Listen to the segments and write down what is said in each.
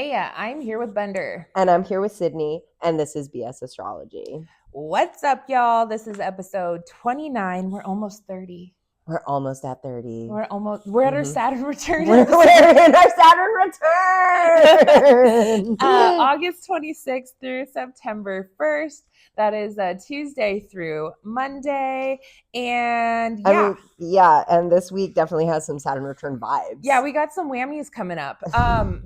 Hey, I'm here with Bender. And I'm here with Sydney, and this is BS Astrology. What's up, y'all? This is episode 29. We're almost 30. We're almost at 30. We're at our Saturn return. We're in our Saturn return. August 26th through September 1st. That is Tuesday through Monday. And and this week definitely has some Saturn return vibes. Yeah, we got some whammies coming up.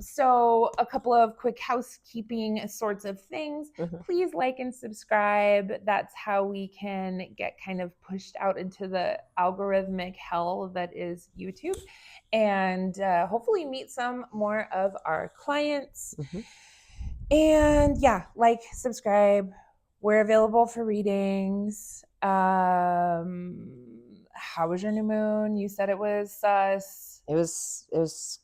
So a couple of quick housekeeping sorts of things. Please like and subscribe. That's how we can get kind of pushed out into the algorithmic hell that is YouTube, and hopefully meet some more of our clients. And yeah, like, subscribe. We're available for readings. How was your new moon? You said it was sus. It was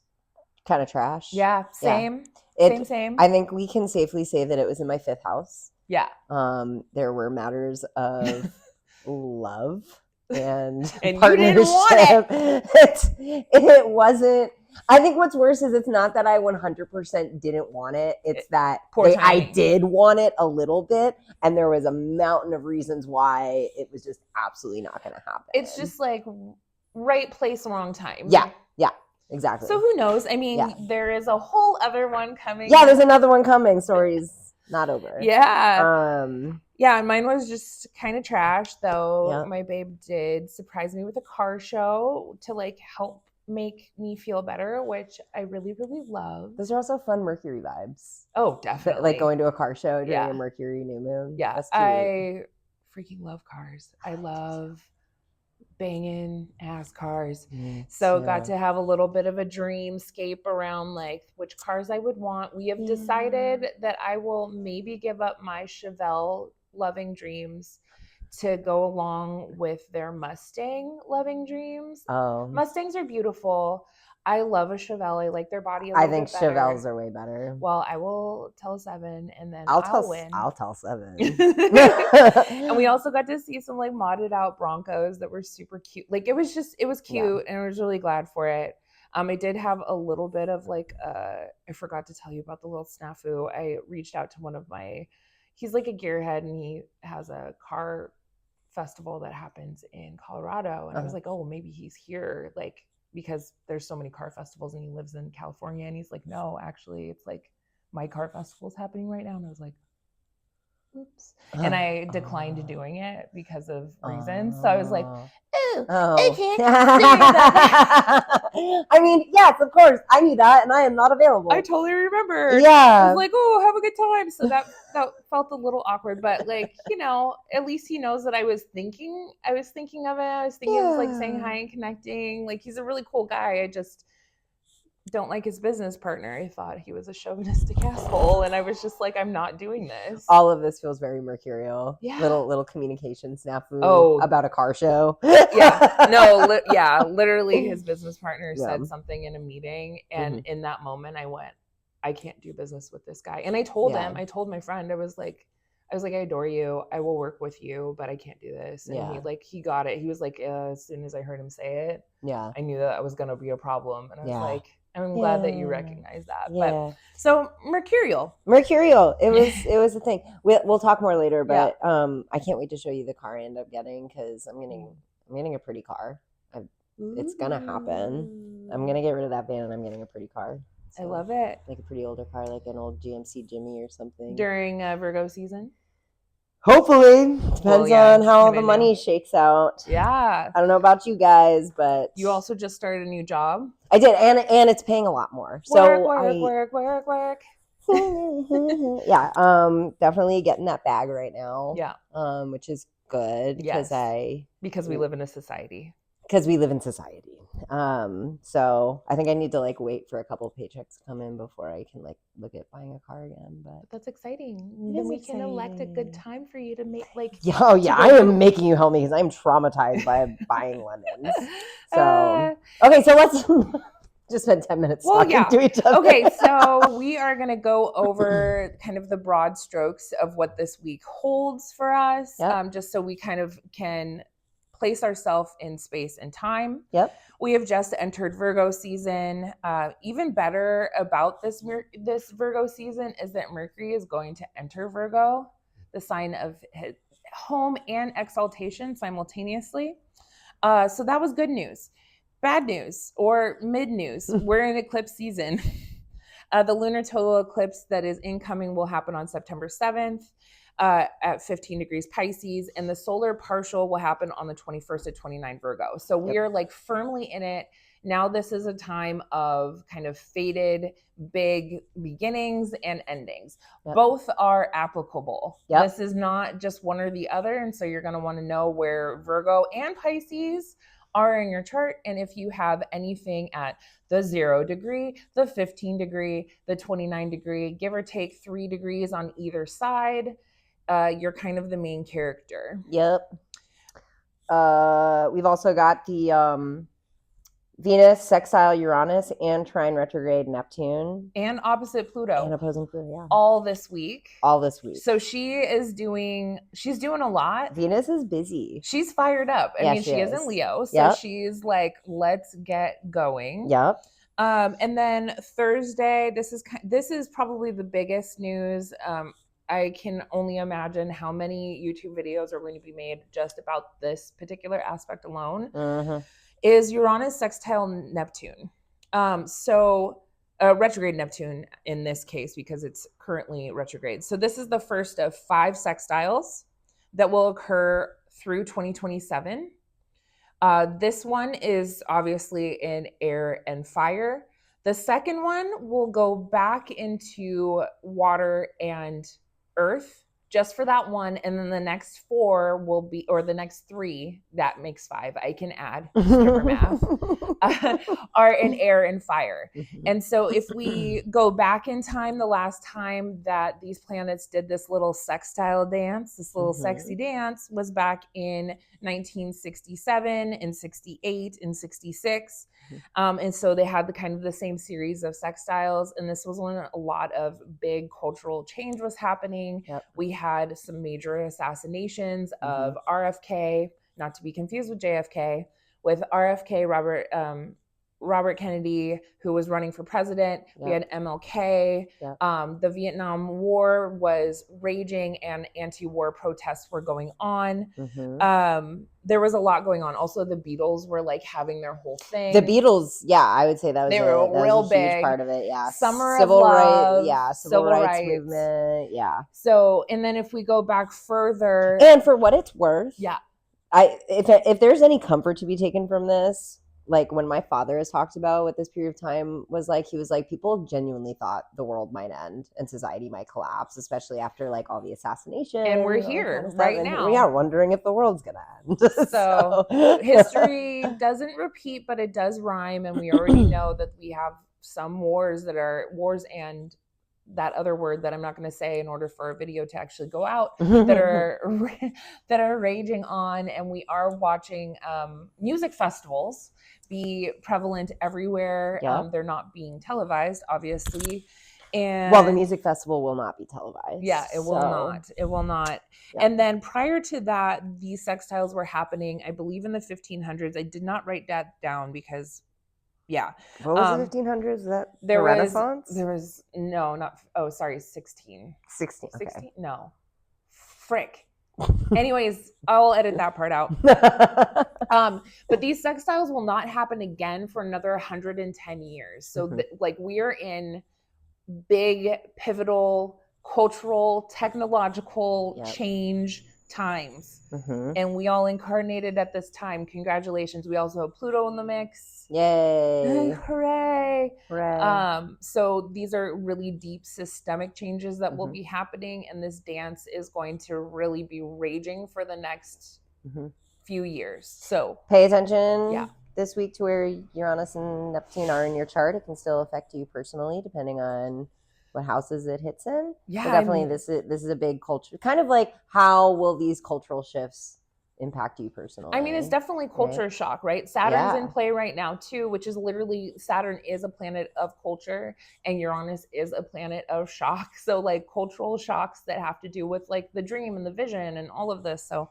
kind of trash. Yeah, same. Same. I think we can safely say that it was in my 5th house. Yeah. There were matters of love and partnership. You didn't want it. It wasn't. I think what's worse is it's not that I 100% didn't want it. It's that I did want it a little bit, and there was a mountain of reasons why it was just absolutely not going to happen. It's just like right place, wrong time. Yeah, exactly. So who knows? I mean, there is a whole other one coming. Yeah, there's another one coming. Story's not over. Yeah. Yeah, and mine was just kind of trash, though. Yeah. My babe did surprise me with a car show to like help make me feel better, which I really, really love. Those are also fun Mercury vibes. Oh, definitely. Like going to a car show during a Mercury new moon. Yeah, that's cute. I freaking love cars. I love banging ass cars. So got to have a little bit of a dreamscape around like which cars I would want. We have decided that I will maybe give up my Chevelle loving dreams to go along with their Mustang loving dreams. Mustangs are beautiful. I love a Chevelle. I like their body a little bit better. Chevelles are way better. Well, I will tell 7 and then I'll win. I'll tell 7. And we also got to see some like modded out Broncos that were super cute. Like it was cute, and I was really glad for it. I did have a little bit of like I forgot to tell you about the little snafu. I reached out to one of he's like a gearhead, and he has a car festival that happens in Colorado, and I was like, oh, well, maybe he's here like because there's so many car festivals and he lives in California. And he's like, no, actually it's like my car festival's happening right now. And I was like, oops. And I declined doing it because of reasons. So I was like, I can't do that. I mean, yes, of course. I knew that, and I am not available. I totally remember. Yeah. I was like, oh, have a good time. So that felt a little awkward, but like, at least he knows that I was thinking of it. I was thinking of like saying hi and connecting. Like, he's a really cool guy. I just don't like his business partner. I thought he was a chauvinistic asshole, and I was just like, I'm not doing this. All of this feels very mercurial. Yeah. Little communication snafu about a car show. Literally his business partner said something in a meeting, and in that moment I went, I can't do business with this guy. And I told him, I told my friend, I was like, I adore you. I will work with you, but I can't do this. And he got it. He was like, as soon as I heard him say it, I knew that was going to be a problem. And I was like, I'm glad that you recognize that. But so mercurial. It was a thing. We'll talk more later, but I can't wait to show you the car I end up getting, because I'm getting a pretty car. It's gonna happen. I'm gonna get rid of that van, and I'm getting a pretty car. So, I love it. Like a pretty older car, like an old GMC Jimmy or something. During Virgo season? Hopefully. Depends on how the money shakes out. Yeah. I don't know about you guys, but... You also just started a new job? I did, and it's paying a lot more. Work. Yeah, definitely getting that bag right now. Yeah. Which is good, because we live in a society. Because we live in society. So I think I need to like wait for a couple of paychecks to come in before I can like look at buying a car again. But that's exciting. Then we can elect a good time for you to make like. I am making you help me, because I'm traumatized by buying lemons. So okay, so let's just spend 10 minutes talking to each other. Okay, so we are going to go over kind of the broad strokes of what this week holds for us, just so we kind of can place ourselves in space and time. Yep. We have just entered Virgo season. Even better about this Virgo season is that Mercury is going to enter Virgo, the sign of home and exaltation simultaneously. So that was good news. Bad news or mid news, we're in eclipse season. The lunar total eclipse that is incoming will happen on September 7th at 15 degrees Pisces, and the solar partial will happen on the 21st at 29 Virgo. So we are like firmly in it. Now this is a time of kind of fated big beginnings and endings. Both are applicable. This is not just one or the other. And so you're going to want to know where Virgo and Pisces are in your chart. And if you have anything at the 0 degree, the 15 degree, the 29 degree, give or take 3 degrees on either side, you're kind of the main character. Yep. We've also got the Venus sextile Uranus and trine retrograde Neptune. And opposite Pluto. And opposing Pluto, yeah. All this week. So she's doing a lot. Venus is busy. She's fired up. I mean, she is in Leo. So she's like, let's get going. Yep. And then Thursday, this is probably the biggest news. I can only imagine how many YouTube videos are going to be made just about this particular aspect alone. Is Uranus sextile Neptune. So retrograde Neptune in this case, because it's currently retrograde. So this is the first of 5 sextiles that will occur through 2027. This one is obviously in air and fire. The second one will go back into water and earth just for that one, and then the next 4 will be, or the next 3, that makes 5, I can add stripper math, are in air and fire. And so if we go back in time, the last time that these planets did this little sextile dance, this little sexy dance, was back in 1967 and 68 and 66. And so they had the kind of the same series of sextiles, and this was when a lot of big cultural change was happening. We had some major assassinations of RFK, not to be confused with JFK, with RFK, Robert Kennedy, who was running for president. We had MLK. The Vietnam War was raging and anti-war protests were going on. There was a lot going on. Also, the Beatles were like having their whole thing. The Beatles, I would say that was a big huge part of it. Summer civil of Love, civil rights movement. So, and then if we go back further, and for what it's worth, if there's any comfort to be taken from this, like when my father has talked about what this period of time was like, he was like, people genuinely thought the world might end and society might collapse, especially after like all the assassinations. And we're here right now. We are wondering if the world's going to end. So history doesn't repeat, but it does rhyme. And we already know that we have some wars and that other word that I'm not going to say in order for a video to actually go out that are raging on. And we are watching music festivals be prevalent everywhere. They're not being televised, obviously. And well, the music festival will not be televised. It will not. And then prior to that, these sextiles were happening, I believe, in the 1500s. I did not write that down because what was the 1500s? Is that there the Renaissance? There was no, not 16. 16. Okay. 16? No. Frick. Anyways, I'll edit that part out. But these sextiles will not happen again for another 110 years. So like we are in big, pivotal, cultural, technological change times. And we all incarnated at this time. Congratulations. We also have Pluto in the mix. Yay. Hooray. So these are really deep systemic changes that will be happening, and this dance is going to really be raging for the next few years. So pay attention this week to where Uranus and Neptune are in your chart. It can still affect you personally depending on what houses it hits in. But definitely this is a big culture, kind of like how will these cultural shifts impact you personally? I mean, it's definitely culture shock, right? Saturn's in play right now too, which is literally, Saturn is a planet of culture and Uranus is a planet of shock. So like cultural shocks that have to do with like the dream and the vision and all of this. So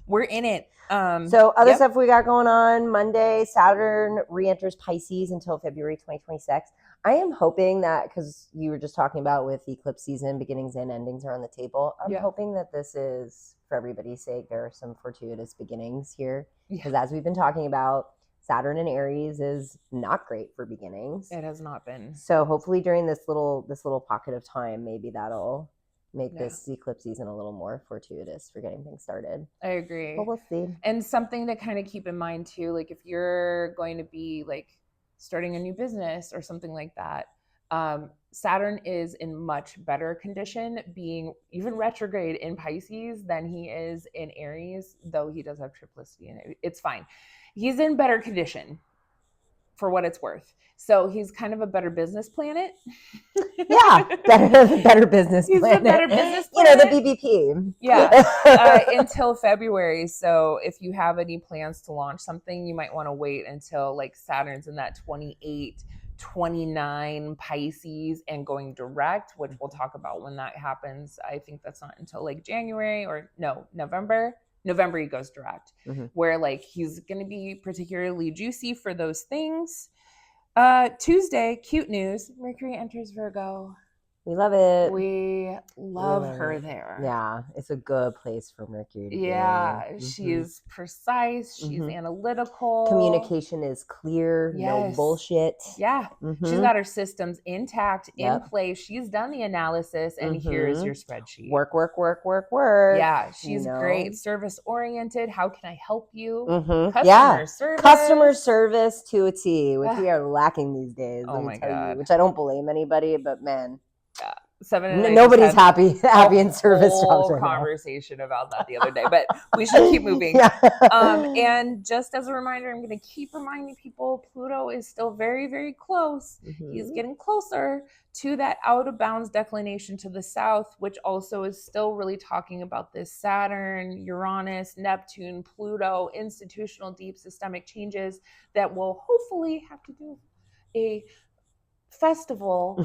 We're in it. So other stuff we got going on Monday, Saturn re-enters Pisces until February 2026. I am hoping that, because you were just talking about with eclipse season, beginnings and endings are on the table. I'm hoping that this is, for everybody's sake, there are some fortuitous beginnings here. Because as we've been talking about, Saturn in Aries is not great for beginnings. It has not been. So hopefully during this little pocket of time, maybe that'll make this eclipse season a little more fortuitous for getting things started. I agree. But we'll see. And something to kind of keep in mind too, like if you're going to be like starting a new business or something like that, Saturn is in much better condition being even retrograde in Pisces than he is in Aries, though he does have triplicity in it. It's fine. He's in better condition for what it's worth. So he's kind of a better business planet. Yeah, better business he's planet. A better business planet. You know, the BBP. Yeah, until February. So if you have any plans to launch something, you might want to wait until like Saturn's in that 28, 29 Pisces and going direct, which we'll talk about when that happens. I think that's not until like January or no, November he goes direct, where like he's going to be particularly juicy for those things. Tuesday, cute news. Mercury enters Virgo. We love it. We love her there. Yeah, it's a good place for Mercury to be. Yeah, she's precise. She's analytical. Communication is clear. No bullshit. Yeah, she's got her systems intact, in place. She's done the analysis, and here's your spreadsheet. Work. Yeah, she's great. Service oriented. How can I help you? Customer service to a T, which we are lacking these days. Oh my God. Which I don't blame anybody, but man. Nobody's happy in service jobs right conversation about that the other day, but we should keep moving. And just as a reminder, I'm going to keep reminding people Pluto is still very, very close. He's getting closer to that out of bounds declination to the south, which also is still really talking about this Saturn, Uranus, Neptune, Pluto, institutional deep systemic changes that will hopefully have to do a festival,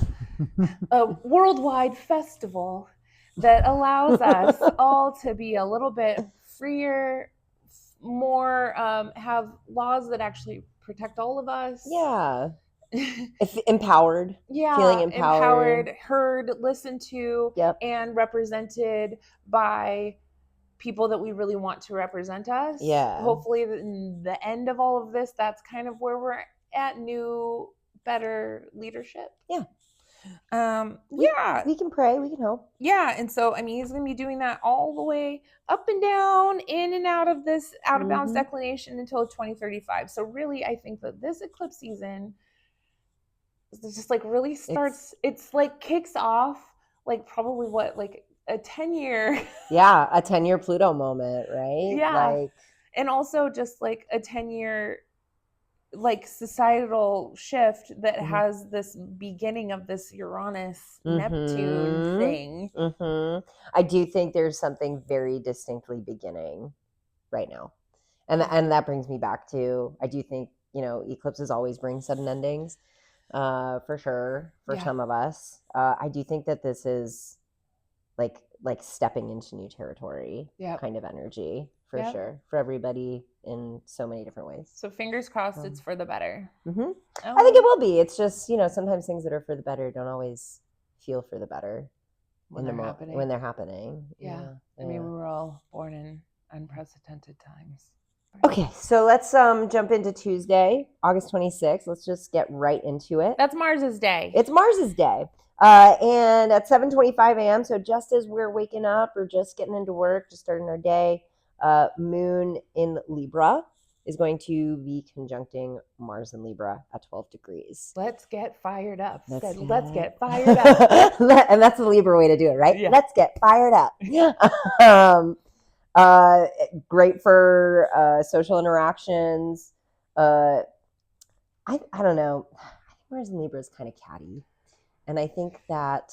a worldwide festival that allows us all to be a little bit freer, more have laws that actually protect all of us. Yeah. Empowered. Yeah. Feeling empowered, heard, listened to, and represented by people that we really want to represent us. Yeah. Hopefully in the end of all of this, that's kind of where we're at. New, better leadership. We can pray, we can hope. And so I mean he's going to be doing that all the way up and down, in and out of this out of bounds declination until 2035. So really I think that this eclipse season just like really starts, it's like kicks off like probably like a 10-year a 10-year Pluto moment, right? And also just like a 10-year like societal shift that has this beginning of this Uranus Neptune thing. I do think there's something very distinctly beginning right now, and that brings me back to, I do think, you know, eclipses always bring sudden endings, for sure, for some of us. I do think that this is like stepping into new territory kind of energy, for sure, for everybody in so many different ways. So fingers crossed it's for the better. I think it will be. It's just, you know, sometimes things that are for the better don't always feel for the better when they're happening. I mean, we were all born in unprecedented times. Okay, so let's jump into Tuesday, August 26th. Let's just get right into it. That's Mars's day. It's Mars's day. And at 7:25 a.m., so just as we're waking up or just getting into work, just starting our day, Moon in Libra is going to be conjuncting Mars in Libra at 12 degrees. Let's get fired up. Let's get fired up. And that's the Libra way to do it, right? Yeah. Let's get fired up. Great for social interactions. I don't know. I think Mars in Libra is kind of catty. And I think that...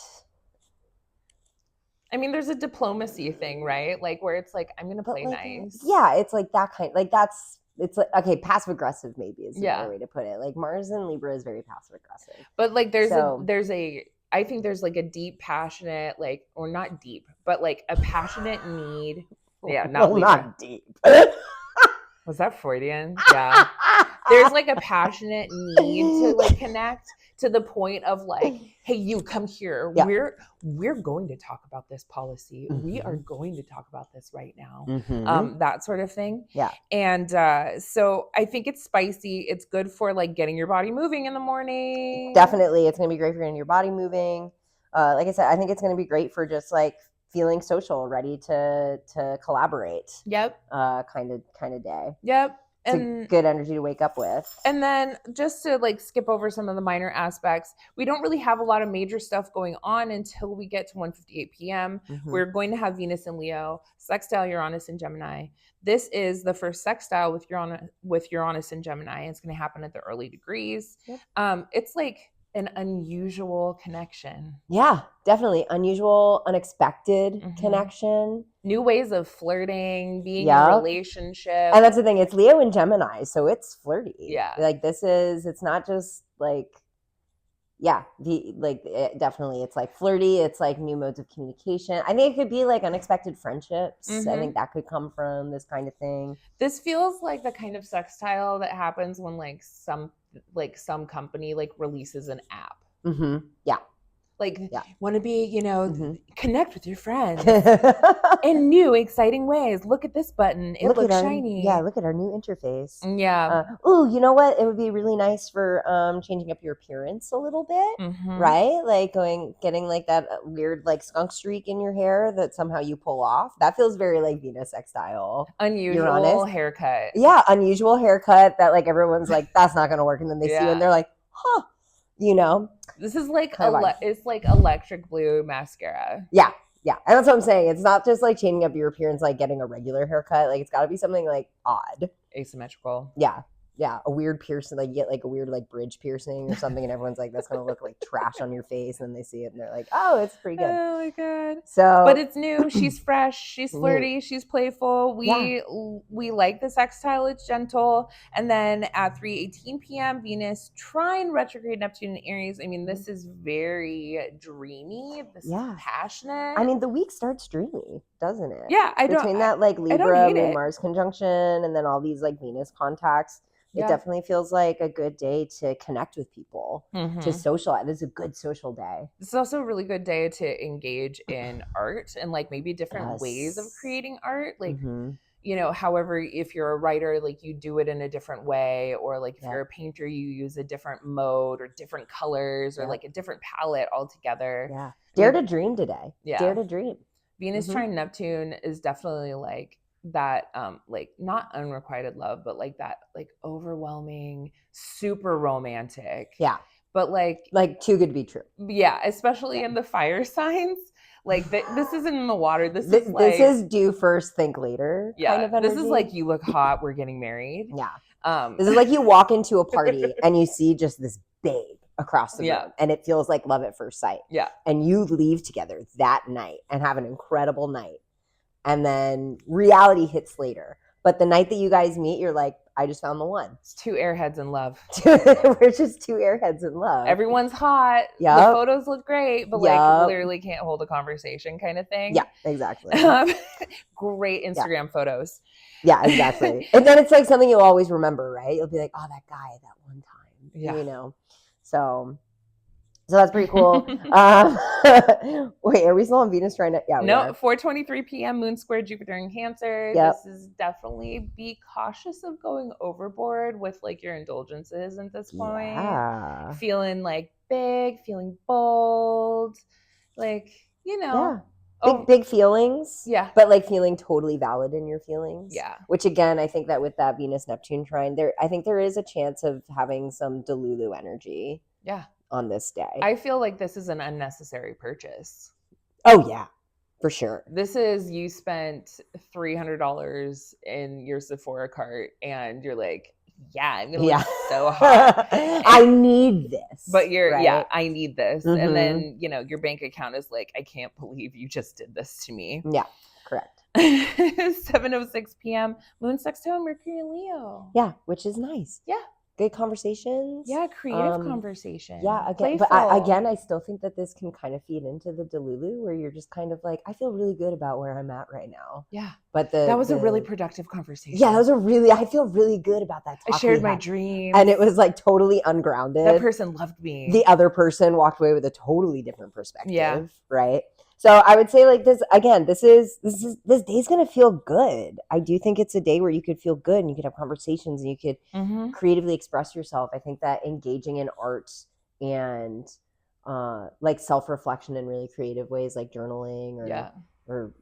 I mean, there's a diplomacy thing, right? Like where it's like, I'm going to play nice. Yeah, it's like that kind, like it's like, okay, passive aggressive maybe is the better way to put it. Like Mars in Libra is very passive aggressive. But like I think there's like a deep, passionate, like, or not deep, but like a passionate need Yeah, well, not deep. Was that Freudian? Yeah. There's like a passionate need to like connect to the point of like, hey, you come here. Yeah. We're going to talk about this policy. We are Mhm. going to talk about this right now. Mhm. That sort of thing. Yeah. And so I think it's spicy. It's good for like getting your body moving in the morning. Definitely, it's gonna be great for getting your body moving. Like I said, I think it's gonna be great for just like feeling social, ready to collaborate. Yep. Kind of day. Yep. It's a good energy to wake up with. And then just to like skip over some of the minor aspects, we don't really have a lot of major stuff going on until we get to 1:58 p.m. Mhm. We're going to have Venus in Leo, sextile Uranus in Gemini. This is the first sextile with Uranus in Gemini. It's going to happen at the early degrees. Yep. It's like an unusual connection. Yeah, definitely. Unusual, unexpected connection. New ways of flirting, being in Yep. a relationship. And that's the thing, it's Leo and Gemini, so it's flirty. Yeah. Like it's not just like, yeah, definitely it's like flirty. It's like new modes of communication. I think it could be like unexpected friendships. I think that could come from this kind of thing. This feels like the kind of sextile that happens when like some company like releases an app. Yeah. Like, want to be, connect with your friends in new, exciting ways. Look at this button. It looks shiny. Look at our new interface. Yeah. You know what? It would be really nice for changing up your appearance a little bit, right? Like getting like that weird like skunk streak in your hair that somehow you pull off. That feels very like Venus sextile. Unusual Uranus. haircut. Yeah, unusual haircut that like everyone's like, that's not going to work. And then they see you and they're like, huh. This is like it's like electric blue mascara. Yeah, and that's what I'm saying. It's not just like changing up your appearance, like getting a regular haircut. Like it's got to be something like odd, asymmetrical. Yeah, a weird piercing, like you get like a weird like bridge piercing or something, and everyone's like, that's gonna look like trash on your face, and then they see it and they're like, oh, it's pretty good. Oh my god! So, but it's new. She's fresh. She's flirty. She's playful. We like the sextile. It's gentle. And then at 3:18 p.m., Venus trine retrograde Neptune in Aries. I mean, this is very dreamy. This is passionate. I mean, the week starts dreamy, doesn't it? Yeah, between that like Libra Moon Mars conjunction and then all these like Venus contacts. It definitely feels like a good day to connect with people, to socialize. It's a good social day. It's also a really good day to engage in art and like maybe different ways of creating art. Like, however, if you're a writer, like you do it in a different way, or like if you're a painter, you use a different mode or different colors or like a different palette altogether. Yeah. Dare to dream today. Yeah. Dare to dream. Venus trine Neptune is definitely like that like not unrequited love, but like that like overwhelming, super romantic, but like too good to be true, especially in the fire signs. Like this isn't in the water. This is do first, think later kind of energy. This is like, you look hot, we're getting married. This is like you walk into a party and you see just this babe across the room and it feels like love at first sight, and you leave together that night and have an incredible night. And then reality hits later. But the night that you guys meet, you're like, I just found the one. It's two airheads in love. We're just two airheads in love. Everyone's hot. The photos look great, but like literally can't hold a conversation kind of thing. Yeah, exactly. Great Instagram photos. Yeah, exactly. And then it's like something you'll always remember, right? You'll be like, oh, that guy that one time. Yeah. So that's pretty cool. Wait, are we still on Venus right now? Yeah. No, 4:23 p.m. Moon square Jupiter in Cancer. This is definitely, be cautious of going overboard with like your indulgences at this point. Yeah. Feeling like big, feeling bold, like, big feelings. Yeah. But like feeling totally valid in your feelings. Yeah. Which again, I think that with that Venus Neptune trine, I think there is a chance of having some Delulu energy. Yeah. On this day. I feel like this is an unnecessary purchase. Oh yeah, for sure. This is, you spent $300 in your Sephora cart and you're like, I'm gonna look so hot. I need this. But I need this. And then, your bank account is like, I can't believe you just did this to me. Yeah, correct. 7:06 p.m. Moon sextile Mercury in Leo. Yeah, which is nice. Yeah. good conversations. Yeah, creative conversation. Yeah, again, Playful. but I still think that this can kind of feed into the delulu, where you're just kind of like, I feel really good about where I'm at right now. Yeah. But that was a really productive conversation. Yeah, I feel really good about that talk. I shared my dreams. And it was like totally ungrounded. That person loved me. The other person walked away with a totally different perspective. Yeah. Right. So I would say like this again, this day's gonna feel good. I do think it's a day where you could feel good and you could have conversations and you could creatively express yourself. I think that engaging in art and like self-reflection in really creative ways, like journaling or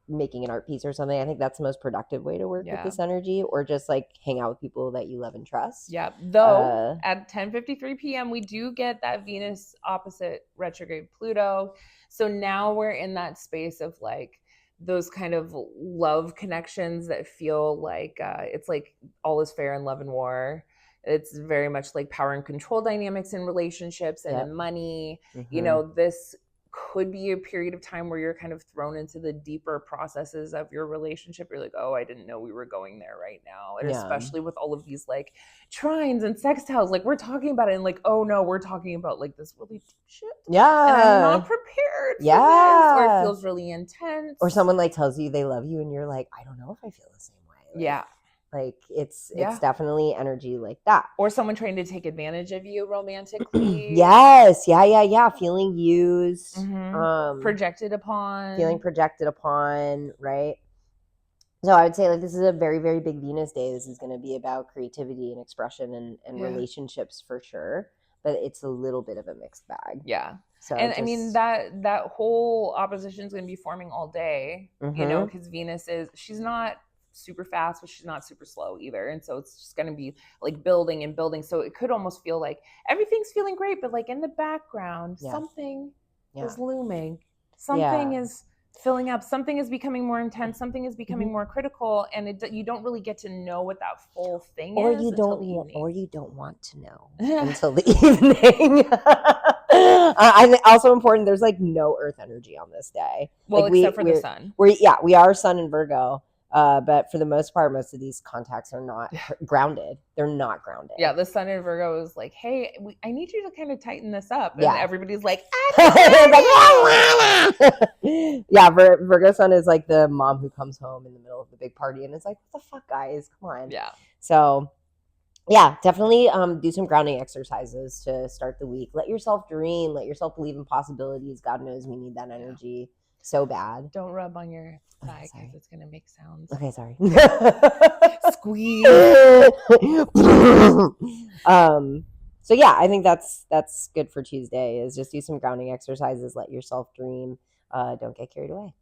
making an art piece or something, I think that's the most productive way to work with this energy, or just like hang out with people that you love and trust. Yeah. Though at 10:53 p.m. we do get that Venus opposite retrograde Pluto. So now we're in that space of like those kind of love connections that feel like it's like all is fair in love and war. It's very much like power and control dynamics in relationships and in money. You know, this could be a period of time where you're kind of thrown into the deeper processes of your relationship. You're like, oh, I didn't know we were going there right now. And especially with all of these like trines and sextiles, like we're talking about it and like, oh no, we're talking about like this really deep shit. Yeah. And I'm not prepared for this, or it feels really intense. Or someone like tells you they love you and you're like, I don't know if I feel the same way. Like, like it's definitely energy like that. Or someone trying to take advantage of you romantically. Yes. Yeah. Feeling used. Projected upon. Feeling projected upon, right? So I would say like this is a very, very big Venus day. This is going to be about creativity and expression and relationships for sure. But it's a little bit of a mixed bag. Yeah. So and I mean that whole opposition is going to be forming all day, you know, because Venus she's not super fast, but she's not super slow either. And so it's just going to be like building and building. So it could almost feel like everything's feeling great, but like in the background, something is looming. Something is filling up. Something is becoming more intense. Something is becoming more critical. And you don't really get to know what that full thing is until the evening. Or you don't want to know until the evening. Also important, there's like no earth energy on this day. Well, like except for the sun. We are sun in Virgo. But for the most part, most of these contacts are not grounded. They're not grounded. Yeah, the sun in Virgo is like, hey, I need you to kind of tighten this up. And everybody's like, Virgo sun is like the mom who comes home in the middle of the big party and it's like, what the fuck, guys? Come on. Yeah. So, yeah, definitely do some grounding exercises to start the week. Let yourself dream. Let yourself believe in possibilities. God knows we need that energy so bad. Don't rub on your thigh because it's going to make sounds. Okay, sorry. Squeeze. So yeah, I think that's good for Tuesday, is just do some grounding exercises, let yourself dream, don't get carried away.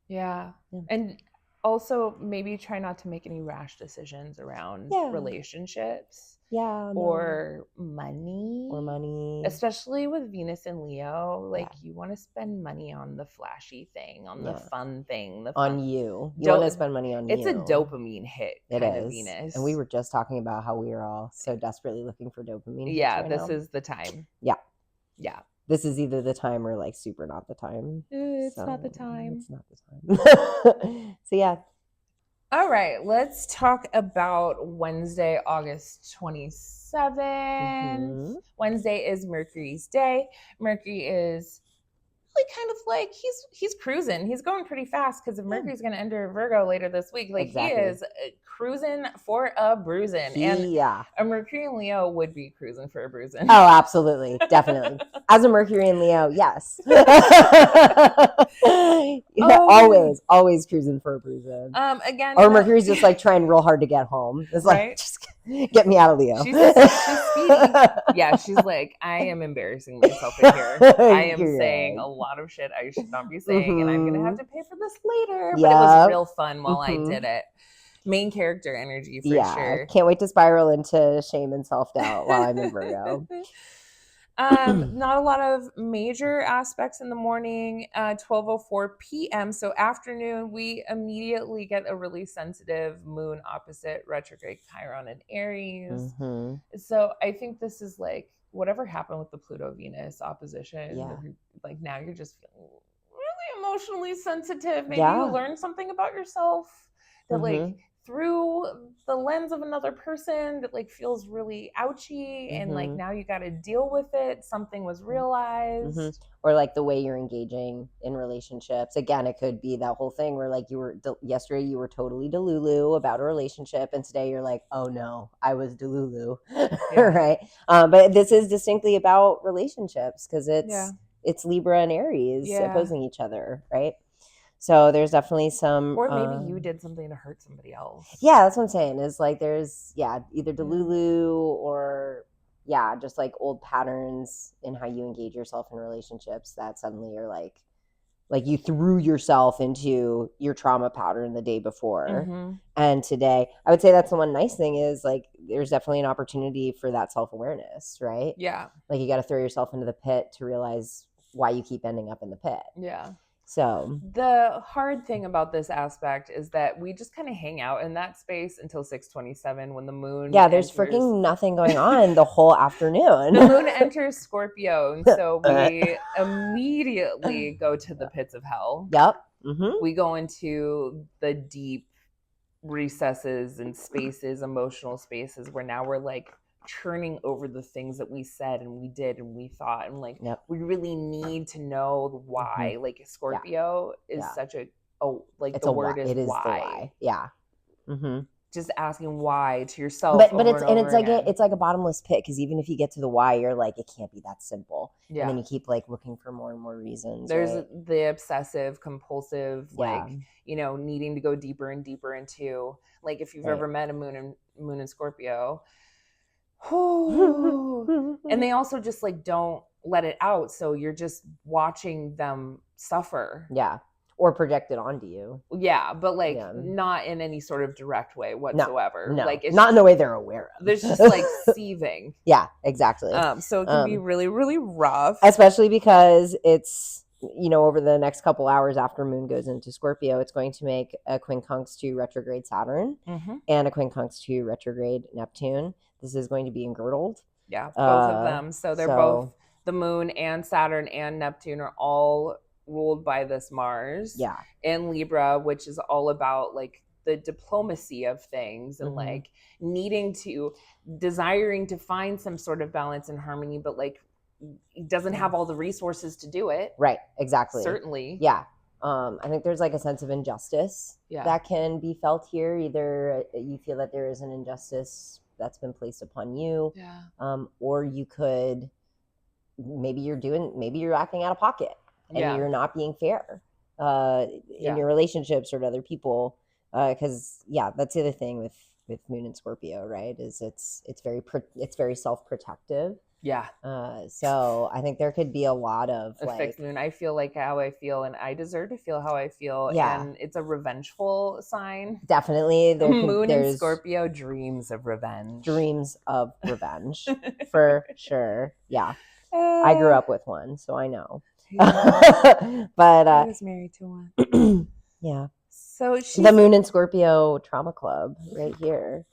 Yeah. And also maybe try not to make any rash decisions around relationships. Or money. Especially with Venus and Leo. Like you want to spend money on the flashy thing, on the fun thing. On you. You want to spend money on it's you. It's a dopamine hit kind of Venus. And we were just talking about how we are all so desperately looking for dopamine. Yeah, this is the time. Yeah. Yeah. This is either the time or like super not the time. It's not the time. It's not the time. So yeah. All right, let's talk about Wednesday, August 27th. Wednesday is Mercury's day. Mercury is really kind of like he's cruising. He's going pretty fast because if Mercury's going to enter Virgo later this week, like he is cruising for a bruising. And a Mercury in Leo would be cruising for a bruising. Oh, absolutely. Definitely. As a Mercury in Leo, yes. Always cruising for a bruising. Again, or Mercury's just like trying real hard to get home. It's like, just get me out of Leo. She's speedy. Yeah, she's like, I am embarrassing myself in here. I am saying a lot of shit I should not be saying, and I'm going to have to pay for this later. But it was real fun while I did it. Main character energy for sure. Can't wait to spiral into shame and self-doubt while I'm in Virgo. Not a lot of major aspects in the morning, 12:04 p.m. So afternoon, we immediately get a really sensitive moon opposite retrograde Chiron in Aries. So I think this is like whatever happened with the Pluto-Venus opposition. Like now you're just feeling really emotionally sensitive. Maybe you learn something about yourself that like through the lens of another person that like feels really ouchy, and like now you got to deal with it. Something was realized. Or like the way you're engaging in relationships. Again, it could be that whole thing where like you were yesterday you were totally delulu about a relationship, and today you're like, oh no, I was delulu. Right. But this is distinctly about relationships because it's Libra and Aries opposing each other, right? So there's definitely some, or maybe you did something to hurt somebody else. Yeah, that's what I'm saying. Is like there's either delulu or just like old patterns in how you engage yourself in relationships that suddenly are like you threw yourself into your trauma pattern the day before, and today I would say that's the one nice thing is like there's definitely an opportunity for that self-awareness, right? Yeah, like you got to throw yourself into the pit to realize why you keep ending up in the pit. Yeah. So the hard thing about this aspect is that we just kind of hang out in that space until 6:27 when the moon there's freaking nothing going on the whole afternoon. The moon enters Scorpio, and so we immediately go to the pits of hell. Yep. We go into the deep recesses and spaces, emotional spaces, where now we're like churning over the things that we said and we did and we thought, and like we really need to know why. Like Scorpio is such a like it's the word is why. Just asking why to yourself, but it's like a bottomless pit, because even if you get to the why, you're like, it can't be that simple. And then you keep like looking for more and more reasons. There's the obsessive compulsive, like needing to go deeper and deeper into, like, if you've ever met a moon in Scorpio, and they also just like don't let it out, so you're just watching them suffer, or project it onto you, but like not in any sort of direct way whatsoever. No. Like it's not in the way they're aware of. There's just like seething. Exactly. So it can be really, really rough, especially because it's over the next couple hours after moon goes into Scorpio, it's going to make a quincunx to retrograde Saturn and a quincunx to retrograde Neptune. This is going to be engirdled. Both of them. So they're both, the moon and Saturn and Neptune are all ruled by this Mars in Libra, which is all about like the diplomacy of things and like desiring to find some sort of balance and harmony, but like doesn't have all the resources to do it. Right. Exactly. Certainly. I think there's like a sense of injustice that can be felt here. Either you feel that there is an injustice that's been placed upon you, or you could maybe you're acting out of pocket and you're not being fair in your relationships or to other people, because that's the other thing with moon and Scorpio, right? Is it's very self-protective. So I think there could be a lot of a fixed moon. I feel like how I feel, and I deserve to feel how I feel. And it's a revengeful sign. Definitely. Moon in Scorpio dreams of revenge. For sure. I grew up with one, so I know. But I was married to one. So the Moon in Scorpio Trauma Club right here.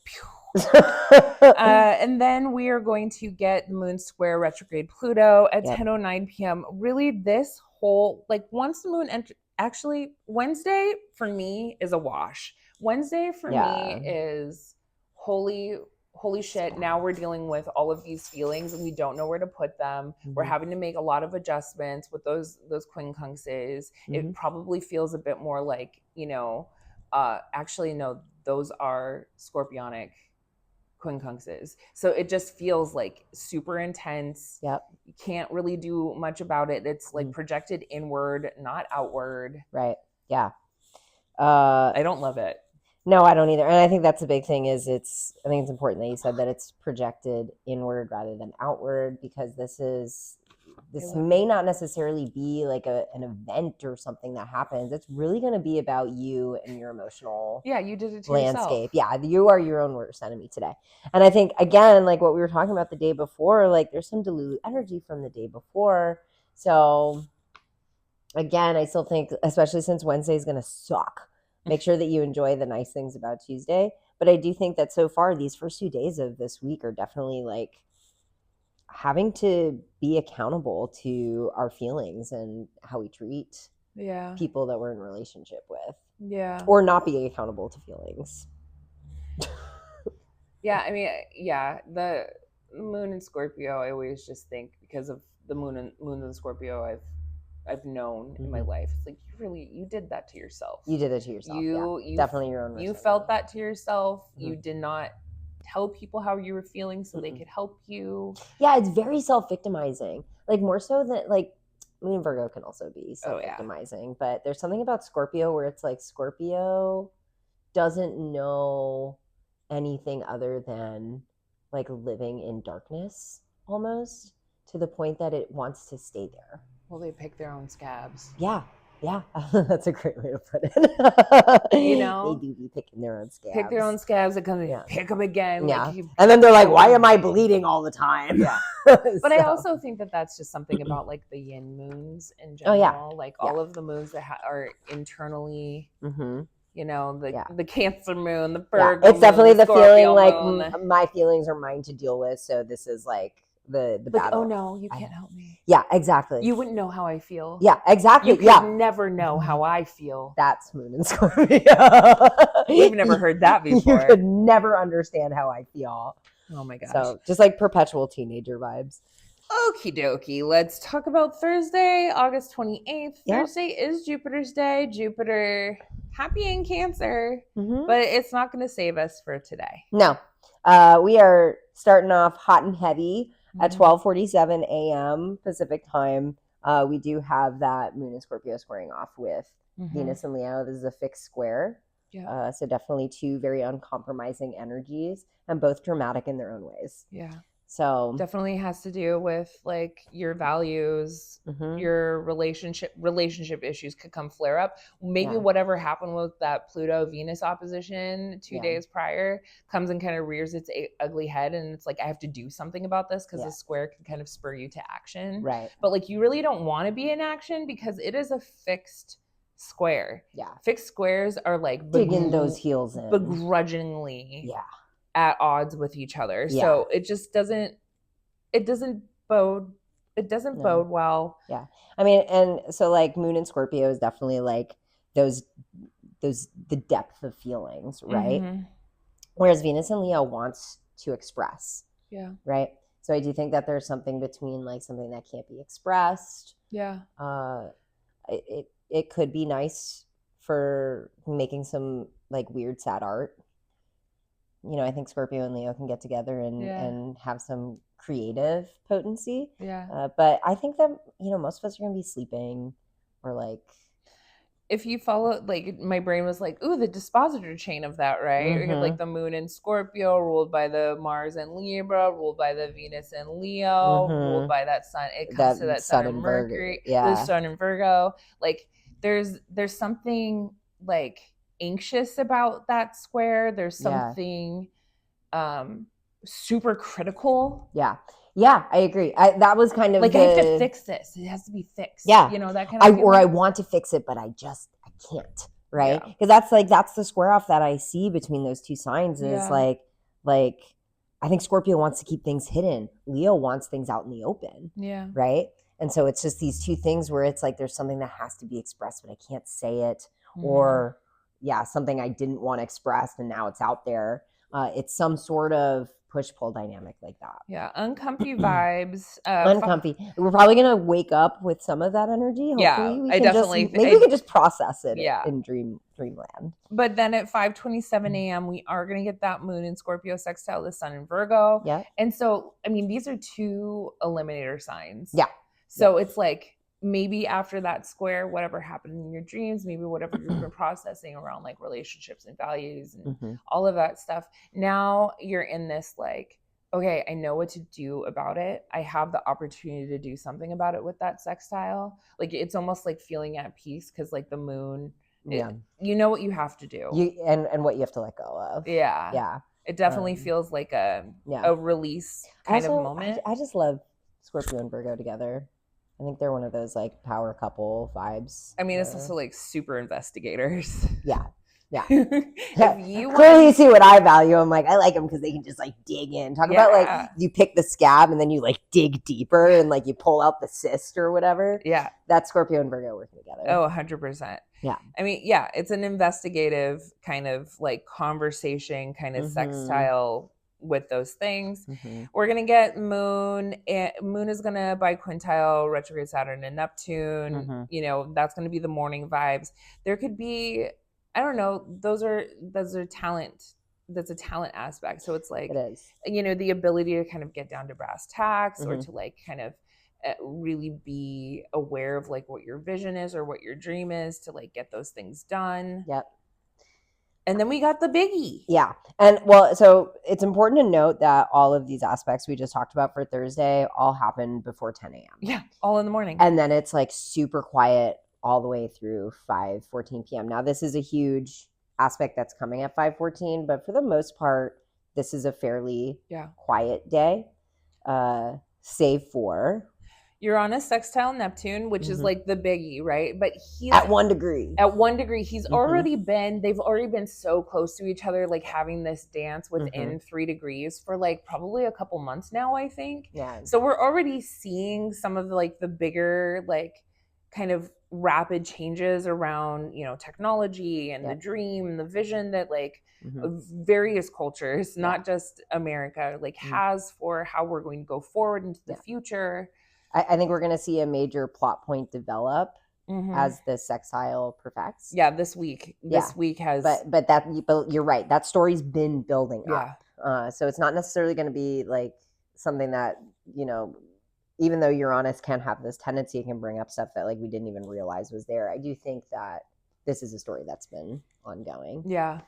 And then we are going to get the moon square retrograde Pluto at 10:09 p.m. Really, this whole, like, once the moon actually Wednesday for me is a wash. Wednesday for me is holy shit. Now we're dealing with all of these feelings and we don't know where to put them. We're having to make a lot of adjustments with those quincunxes. It probably feels a bit more like, actually no, those are scorpionic quincunxes. So it just feels like super intense. You can't really do much about it. It's like projected inward, not outward. Right. Yeah. I don't love it. No, I don't either. And I think that's a big thing I think it's important that you said that it's projected inward rather than outward, because this may not necessarily be like an event or something that happens. It's really going to be about you and your emotional you did it to landscape. yourself. You are your own worst enemy today. And I think, again, like what we were talking about the day before, like there's some delulu energy from the day before. So again, I still think, especially since Wednesday is going to suck, make sure that you enjoy the nice things about Tuesday. But I do think that so far, these first 2 days of this week are definitely like having to be accountable to our feelings and how we treat people that we're in relationship with. Or not being accountable to feelings. Yeah, I mean, yeah, the moon in Scorpio, I always just think because of the moon in Scorpio, I've known in my life. It's like you did that to yourself. You did it to yourself. Definitely your own. You felt that to yourself. You did not tell people how you were feeling so they could help you. Yeah, it's very self-victimizing. Like more so than like Moon and Virgo can also be self-victimizing, but there's something about Scorpio where it's like Scorpio doesn't know anything other than like living in darkness almost, to the point that it wants to stay there. Well, they pick their own scabs. Yeah. That's a great way to put it. You know, they do be picking their own scabs. Pick their own scabs and come pick them again. Yeah. Like and then they're like, why am I bleeding all the time? Yeah. But I also think that that's just something about like the yin moons in general. Oh, yeah. Like all of the moons that are internally, you know, the Cancer moon, the Virgo it's definitely moon, the feeling like my feelings are mine to deal with. So this is like the like, battle. Oh no, you can't help me. Yeah, exactly. You wouldn't know how I feel. Yeah, exactly. You could never know how I feel. That's Moon and Scorpio. We've never heard that before. You could never understand how I feel. Oh my gosh. So just like perpetual teenager vibes. Okie dokie. Let's talk about Thursday, August 28th. Yep. Thursday is Jupiter's day. Jupiter, happy in Cancer, but it's not going to save us for today. No. We are starting off hot and heavy at 12:47 a.m. Pacific time. We do have that Moon and Scorpio squaring off with Venus and Leo. This is a fixed square. Yeah. So definitely two very uncompromising energies and both dramatic in their own ways. Yeah. So definitely has to do with like your values, your relationship issues could come flare up. Maybe whatever happened with that Pluto Venus opposition 2 days prior comes and kind of rears its ugly head, and it's like I have to do something about this because the square can kind of spur you to action. Right. But like you really don't want to be in action because it is a fixed square. Yeah. Fixed squares are like digging those heels in begrudgingly. Yeah. At odds with each other. Yeah. So it just doesn't bode well. Yeah. I mean, and so like Moon and Scorpio is definitely like those the depth of feelings, right? Whereas Venus and Leo wants to express. Yeah. Right? So I do think that there's something between like something that can't be expressed. Yeah. It could be nice for making some like weird sad art. You know, I think Scorpio and Leo can get together and have some creative potency. Yeah. But I think that, you know, most of us are going to be sleeping or like. If you follow, like, my brain was like, ooh, the dispositor chain of that, right? Like the Moon in Scorpio, ruled by the Mars and Libra, ruled by the Venus and Leo, ruled by that Sun. It comes to that Sun and Mercury. The Sun and Virgo. Like, there's something like anxious about that square. There's something super critical. Yeah, I agree. That was kind of like I have to fix this. It has to be fixed. Yeah, you know, that kind of. Or I want to fix it, but I can't. Right? Because that's the square off that I see between those two signs. Is like I think Scorpio wants to keep things hidden. Leo wants things out in the open. Yeah. Right. And so it's just these two things where it's like there's something that has to be expressed, but I can't say it, or something I didn't want expressed and now it's out there. It's some sort of push-pull dynamic like that. Yeah, uncomfy vibes. Uncomfy. We're probably going to wake up with some of that energy. Hopefully we can just process it in dreamland. But then at 5:27 a.m., we are going to get that Moon in Scorpio sextile the Sun in Virgo. Yeah. And so, I mean, these are two eliminator signs. Yeah. So it's like, maybe after that square, whatever happened in your dreams, maybe whatever you've been processing around like relationships and values and all of that stuff. Now you're in this like, okay, I know what to do about it. I have the opportunity to do something about it with that sextile. Like it's almost like feeling at peace because like the moon, you know what you have to do. And what you have to let go of. Yeah. Yeah. It definitely feels like a release kind of moment. I just love Scorpio and Virgo together. I think they're one of those like power couple vibes. I mean, it's also like super investigators. Yeah. If you clearly see what I value. I'm like, I like them because they can just like dig in. Talk about like you pick the scab and then you like dig deeper and like you pull out the cyst or whatever. Yeah. That's Scorpio and Virgo working together. Oh, 100%. Yeah. I mean, yeah, it's an investigative kind of like conversation, kind of sextile with those things. We're gonna get Moon. Moon is gonna biquintile retrograde Saturn and Neptune. You know, that's gonna be the morning vibes. There could be, I don't know, those are talent. That's a talent aspect. So it's like, it is. You know, the ability to kind of get down to brass tacks or to like kind of really be aware of like what your vision is or what your dream is to like get those things done. Yep. And then we got the biggie. Yeah. And well, so it's important to note that all of these aspects we just talked about for Thursday all happen before 10 a.m. Yeah, all in the morning. And then it's like super quiet all the way through 5:14 p.m. Now, this is a huge aspect that's coming at 5:14, but for the most part, this is a fairly quiet day, save for Uranus sextile Neptune, which is like the biggie, right? But he's at 1 degree. At 1 degree, he's already been, they've already been so close to each other, like having this dance within 3 degrees for like probably a couple months now, I think. Yeah. So we're already seeing some of like the bigger, like kind of rapid changes around, you know, technology and the dream and the vision that like various cultures, not just America, like has for how we're going to go forward into the future. I think we're going to see a major plot point develop as the sextile perfects. Yeah, this week. This week has. But you're right. That story's been building up. So it's not necessarily going to be like something that, you know, even though Uranus can have this tendency, it can bring up stuff that like we didn't even realize was there. I do think that this is a story that's been ongoing. Yeah.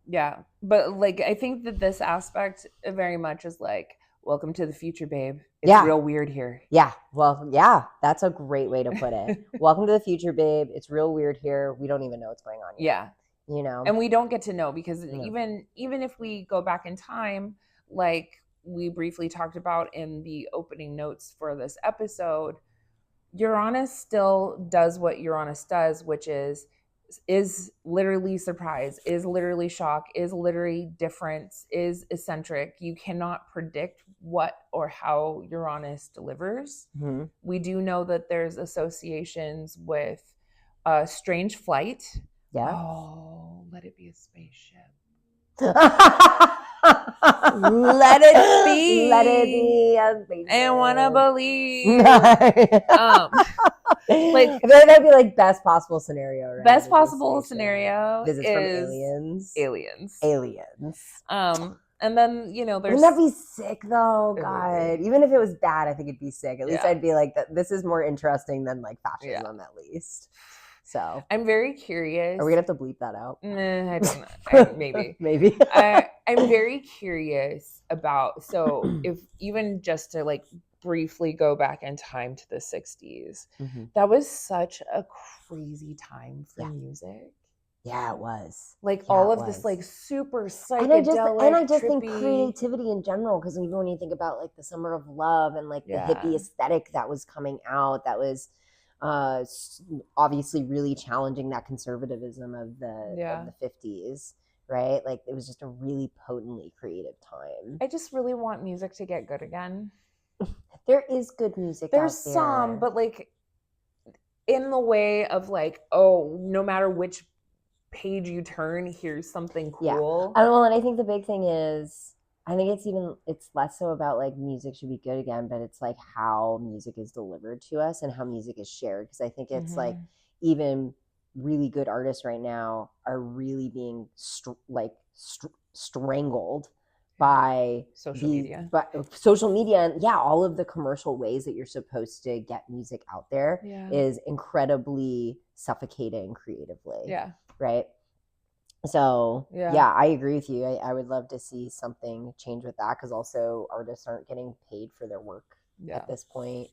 Yeah. But like, I think that this aspect very much is like, welcome to the future, babe. It's real weird here. Yeah. Well, yeah, that's a great way to put it. Welcome to the future, babe. It's real weird here. We don't even know what's going on yet. Yeah. You know? And we don't get to know because even if we go back in time, like we briefly talked about in the opening notes for this episode, Uranus still does what Uranus does, which is literally surprise, is literally shock, is literally difference, is eccentric. You cannot predict what or how Uranus delivers. We do know that there's associations with strange flight. Yeah. Oh, let it be a spaceship. Let it be. Let it be a spaceship. I wanna believe. Like that'd be like best possible scenario, right? Best possible scenario visits from aliens. And then, you know, there's. Wouldn't that be sick though? God, even if it was bad, I think it'd be sick. At least I'd be like, this is more interesting than like fascism, at least. So I'm very curious. Are we gonna have to bleep that out? I don't know. Maybe. Maybe. I'm very curious about, so if even just to like briefly go back in time to the 60s, that was such a crazy time for music. Yeah, it was. Like all of this like super psychedelic. And I just think creativity in general, because even when you think about like the Summer of Love and like the hippie aesthetic that was coming out, that was obviously really challenging that conservatism of the 50s, right? Like it was just a really potently creative time. I just really want music to get good again. There is good music There's out there. some, but like in the way of like, oh, no matter which page you turn, here's something cool. Yeah. Well, and I think the big thing is, I think it's less so about like music should be good again, but it's like how music is delivered to us and how music is shared. Because I think it's like even really good artists right now are really being strangled by social media. But social media and all of the commercial ways that you're supposed to get music out there is incredibly suffocating creatively. Yeah. Right. So I agree with you. I would love to see something change with that, because also artists aren't getting paid for their work at this point.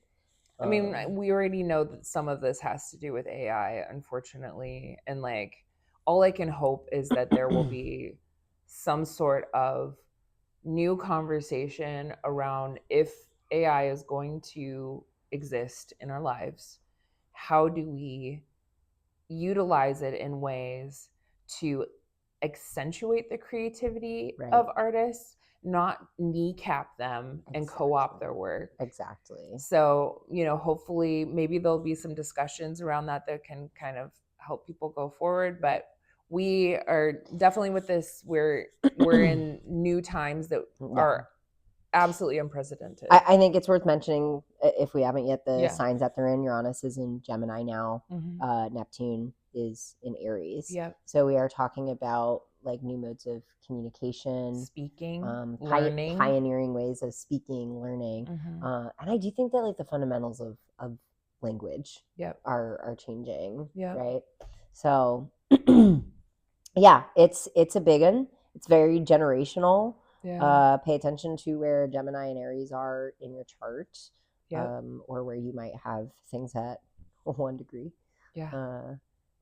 I mean, we already know that some of this has to do with AI, unfortunately, and like all I can hope is that there will be some sort of new conversation around, if AI is going to exist in our lives, how do we utilize it in ways to accentuate the creativity of artists, not kneecap them and co-opt their work. Exactly. So, you know, hopefully maybe there'll be some discussions around that can kind of help people go forward. But we are definitely with this, we're in new times that are absolutely unprecedented. I think it's worth mentioning, if we haven't yet, the signs that they're in. Uranus is in Gemini now. Neptune is in Aries. So we are talking about like new modes of communication, speaking, learning, pioneering ways of speaking, learning. And I do think that like the fundamentals of language are changing. Right. So yeah, it's a big one. It's very generational. Pay attention to where Gemini and Aries are in your chart, or where you might have things at 1 degree.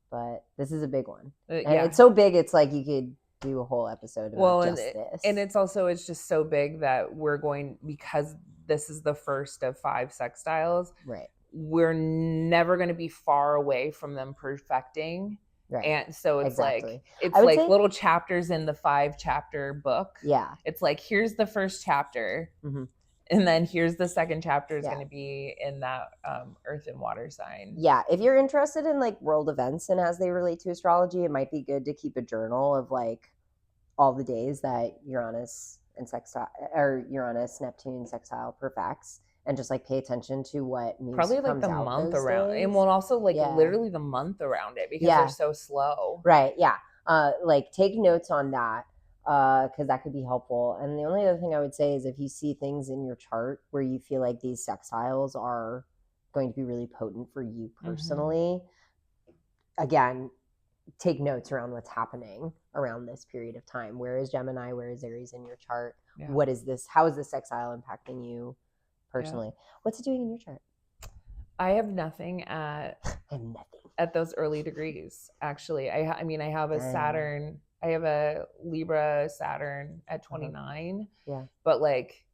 But this is a big one, and it's so big. It's like you could do a whole episode about just this. And it's just so big that we're going, because this is the first of 5 sextiles. Right. We're never going to be far away from them perfecting. Right. And so it's like little chapters in the 5-chapter book. It's like, here's the first chapter, and then here's the second chapter is going to be in that earth and water sign. If you're interested in like world events and as they relate to astrology, it might be good to keep a journal of like all the days that Uranus Neptune sextile perfects. And just like pay attention to what news probably like the month around days. And we'll also like literally the month around it, because they're so slow. Right. Like take notes on that, because that could be helpful. And the only other thing I would say is, if you see things in your chart where you feel like these sextiles are going to be really potent for you personally, again, take notes around what's happening around this period of time. Where is Gemini? Where is Aries in your chart? What is this? How is this sextile impacting you personally? What's it doing in your chart? I have nothing at those early degrees. Actually, I have a Saturn. I have a Libra Saturn at 29. But like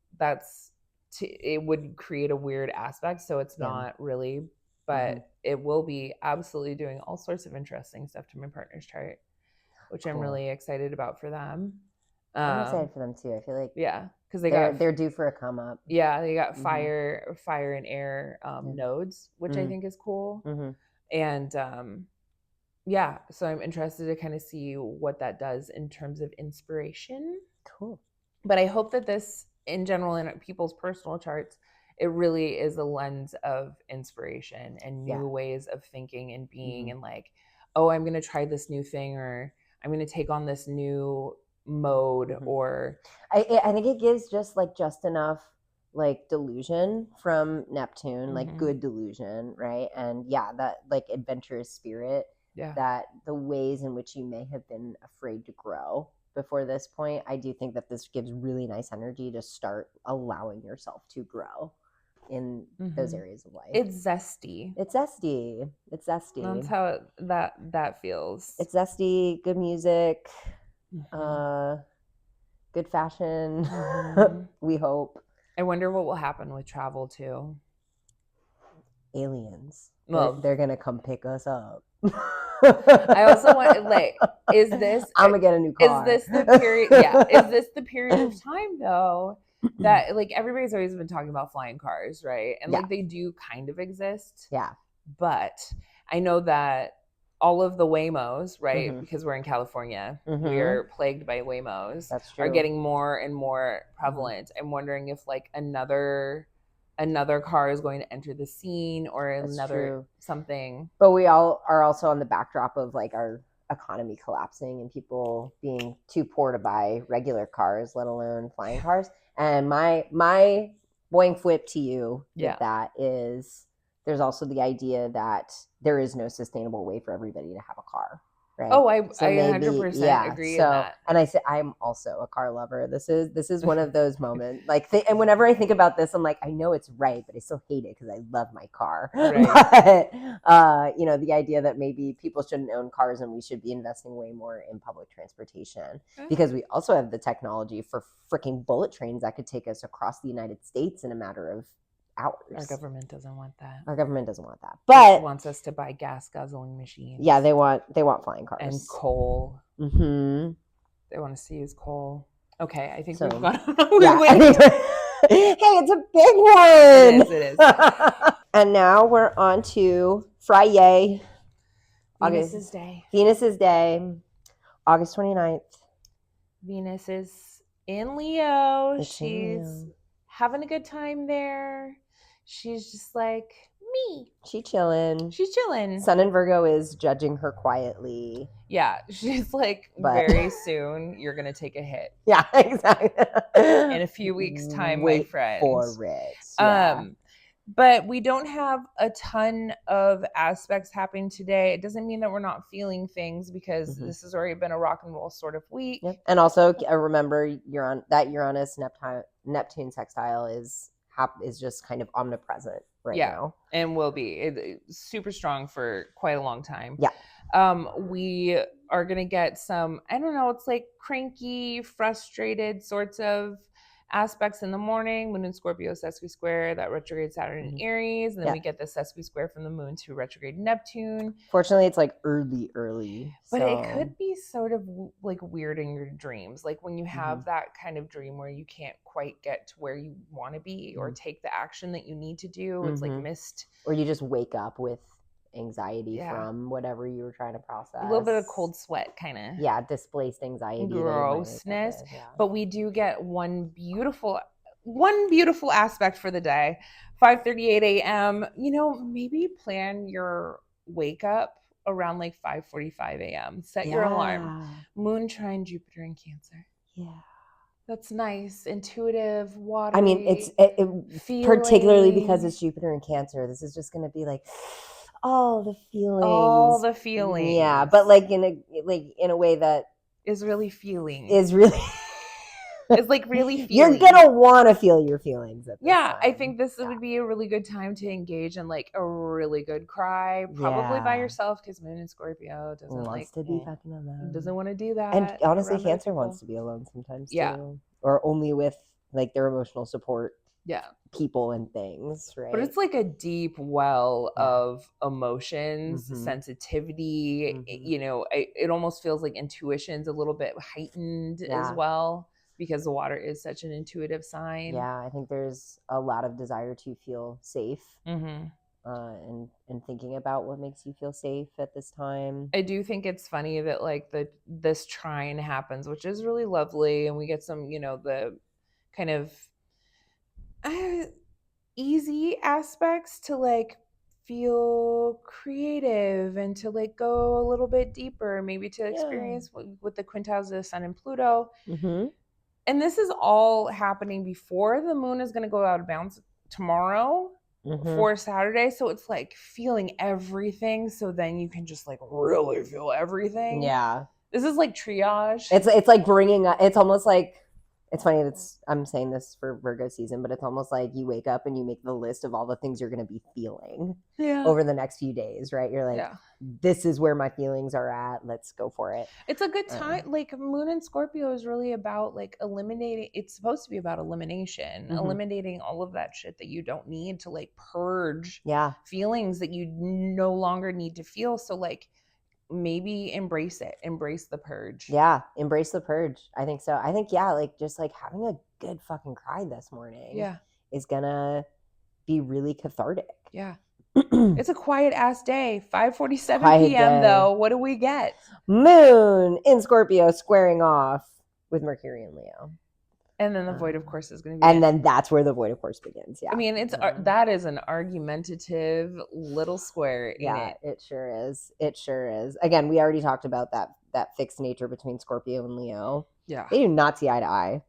it would create a weird aspect, so it's not really. But it will be absolutely doing all sorts of interesting stuff to my partner's chart, which I'm really excited about for them. I'm excited for them too. I feel like because they're due for a come up. They got fire and air nodes, which I think is cool. And so I'm interested to kind of see what that does in terms of inspiration. Cool. But I hope that this, in general, in people's personal charts, it really is a lens of inspiration and new ways of thinking and being, and like, oh, I'm going to try this new thing, or I'm going to take on this new mode, or I think it gives just enough like delusion from Neptune, like good delusion, right? And that like adventurous spirit, that the ways in which you may have been afraid to grow before this point, I do think that this gives really nice energy to start allowing yourself to grow in those areas of life. It's zesty. That's how that feels. It's zesty, good music, good fashion. We hope. I wonder what will happen with travel too. Aliens. Well, they're gonna come pick us up. I also want, like, is this? I'm gonna get a new car. Is this the period? Is this the period of time though that like everybody's always been talking about flying cars, right? And like they do kind of exist. But I know that all of the Waymos, right? Because we're in California, we are plagued by Waymos. That's true. Are getting more and more prevalent. I'm wondering if like another car is going to enter the scene, or something. But we all are also on the backdrop of like our economy collapsing and people being too poor to buy regular cars, let alone flying cars. And my boing flip to you with that is, there's also the idea that there is no sustainable way for everybody to have a car. Right? Oh, I 100% agree in that. And I say, I'm also a car lover. This is one of those moments. Like, and whenever I think about this, I'm like, I know it's right, but I still hate it because I love my car. Right. But, the idea that maybe people shouldn't own cars and we should be investing way more in public transportation, because we also have the technology for freaking bullet trains that could take us across the United States in a matter of hours. Our government doesn't want that. But it wants us to buy gas guzzling machines. Yeah, they want flying cars and coal. They want us to use coal. Okay, I think we've gone. Hey, it's a big one. It is. And now we're on to Friday. Venus's day. Venus's day, August 29th. Venus is in Leo. It's in She's Leo. having a good time there. She's just like me. She's chilling. Sun in Virgo is judging her quietly. Yeah, she's like, very soon you're gonna take a hit. Yeah, exactly. In a few weeks' time, my friend. For it. Yeah. But we don't have a ton of aspects happening today. It doesn't mean that we're not feeling things, because this has already been a rock and roll sort of week. Yep. And also remember, Uranus Neptune sextile is just kind of omnipresent right now. And will be super strong for quite a long time. Yeah. We are going to get some, I don't know, it's like cranky, frustrated sorts of aspects in the morning. Moon in Scorpio sesqui-square, that retrograde Saturn in Aries, and then we get the sesqui-square from the moon to retrograde Neptune. Fortunately, it's like early. But it could be sort of like weird in your dreams. Like when you have that kind of dream where you can't quite get to where you want to be or take the action that you need to do. It's like missed. Or you just wake up with anxiety from whatever you were trying to process. A little bit of cold sweat kind of. Yeah, displaced anxiety. Grossness. But we do get one beautiful aspect for the day. 5:38 a.m. Maybe plan your wake up around like 5:45 a.m. Set your alarm. Moon trine Jupiter in Cancer. Yeah. That's nice. Intuitive, watery. I mean, it's particularly because it's Jupiter in Cancer. This is just going to be like all the feelings. Yeah, but like in a way that is really feeling. It's like really feeling. You're gonna want to feel your feelings at this time. I think this would be a really good time to engage in like a really good cry, probably by yourself, because Moon in Scorpio wants to be fucking alone. Doesn't want to do that. And honestly, Cancer wants to be alone sometimes too. Or only with like their emotional support. Yeah. People and things, right? But it's like a deep well of emotions, sensitivity. It almost feels like intuition's a little bit heightened as well, because the water is such an intuitive sign. Yeah, I think there's a lot of desire to feel safe, and thinking about what makes you feel safe at this time. I do think it's funny that like this trine happens, which is really lovely, and we get some, the kind of easy aspects to like feel creative and to like go a little bit deeper, maybe to experience with the quintiles of the Sun and Pluto. And this is all happening before the moon is going to go out of bounds tomorrow for Saturday. So it's like feeling everything. So then you can just like really feel everything. Yeah. This is like triage. It's like it's almost like, it's funny I'm saying this for Virgo season, but it's almost like you wake up and you make the list of all the things you're going to be feeling over the next few days, right? You're like, this is where my feelings are at. Let's go for it. It's a good time. Like Moon in Scorpio is really about like eliminating. It's supposed to be about elimination, eliminating all of that shit that you don't need to like purge feelings that you no longer need to feel. So like, maybe embrace the purge. Embrace the purge. I think so. I think like just like having a good fucking cry this morning is gonna be really cathartic. It's a quiet ass day. 5:47 p.m. though. What do we get? Moon in Scorpio squaring off with Mercury in Leo. And then the void, of course, is going to be. And then that's where the void, of course, begins. Yeah. I mean, that is an argumentative little square. It sure is. It sure is. Again, we already talked about that fixed nature between Scorpio and Leo. Yeah. They do not see eye to eye.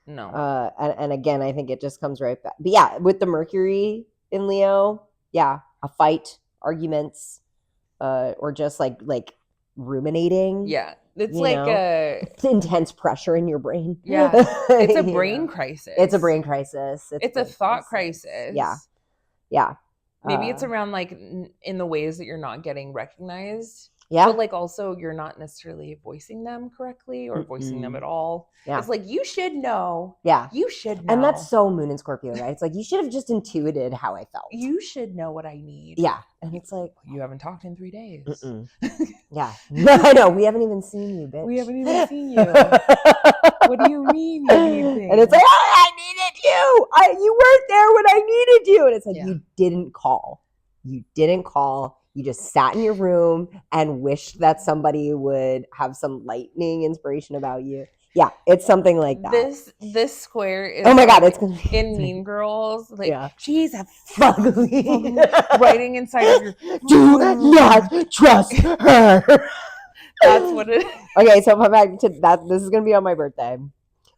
No. And again, I think it just comes right back. But with the Mercury in Leo, a fight, arguments, or just like ruminating. Yeah. It's it's intense pressure in your brain. Yeah. It's a brain crisis. It's a brain crisis. It's a thought crisis. Yeah. Yeah. Maybe it's around like in the ways that you're not getting recognized. Yeah. But like also you're not necessarily voicing them correctly or voicing them at all. Yeah. It's like, you should know. Yeah. You should know. And that's so Moon in Scorpio, right? It's like, you should have just intuited how I felt. You should know what I need. Yeah. And it's like, you haven't talked in 3 days. Yeah. I know. We haven't even seen you, bitch. We haven't even seen you. What do you mean you need things? And it's like, I needed you. You weren't there when I needed you. And it's like, you didn't call. You didn't call. you just sat in your room and wished that somebody would have some lightning inspiration about you. Yeah, it's something like that. This square is oh my god, it's gonna be in Mean Girls. Like she's a fugly writing inside of your do not trust her. That's what it is. Okay, so come back to that. This is gonna be on my birthday.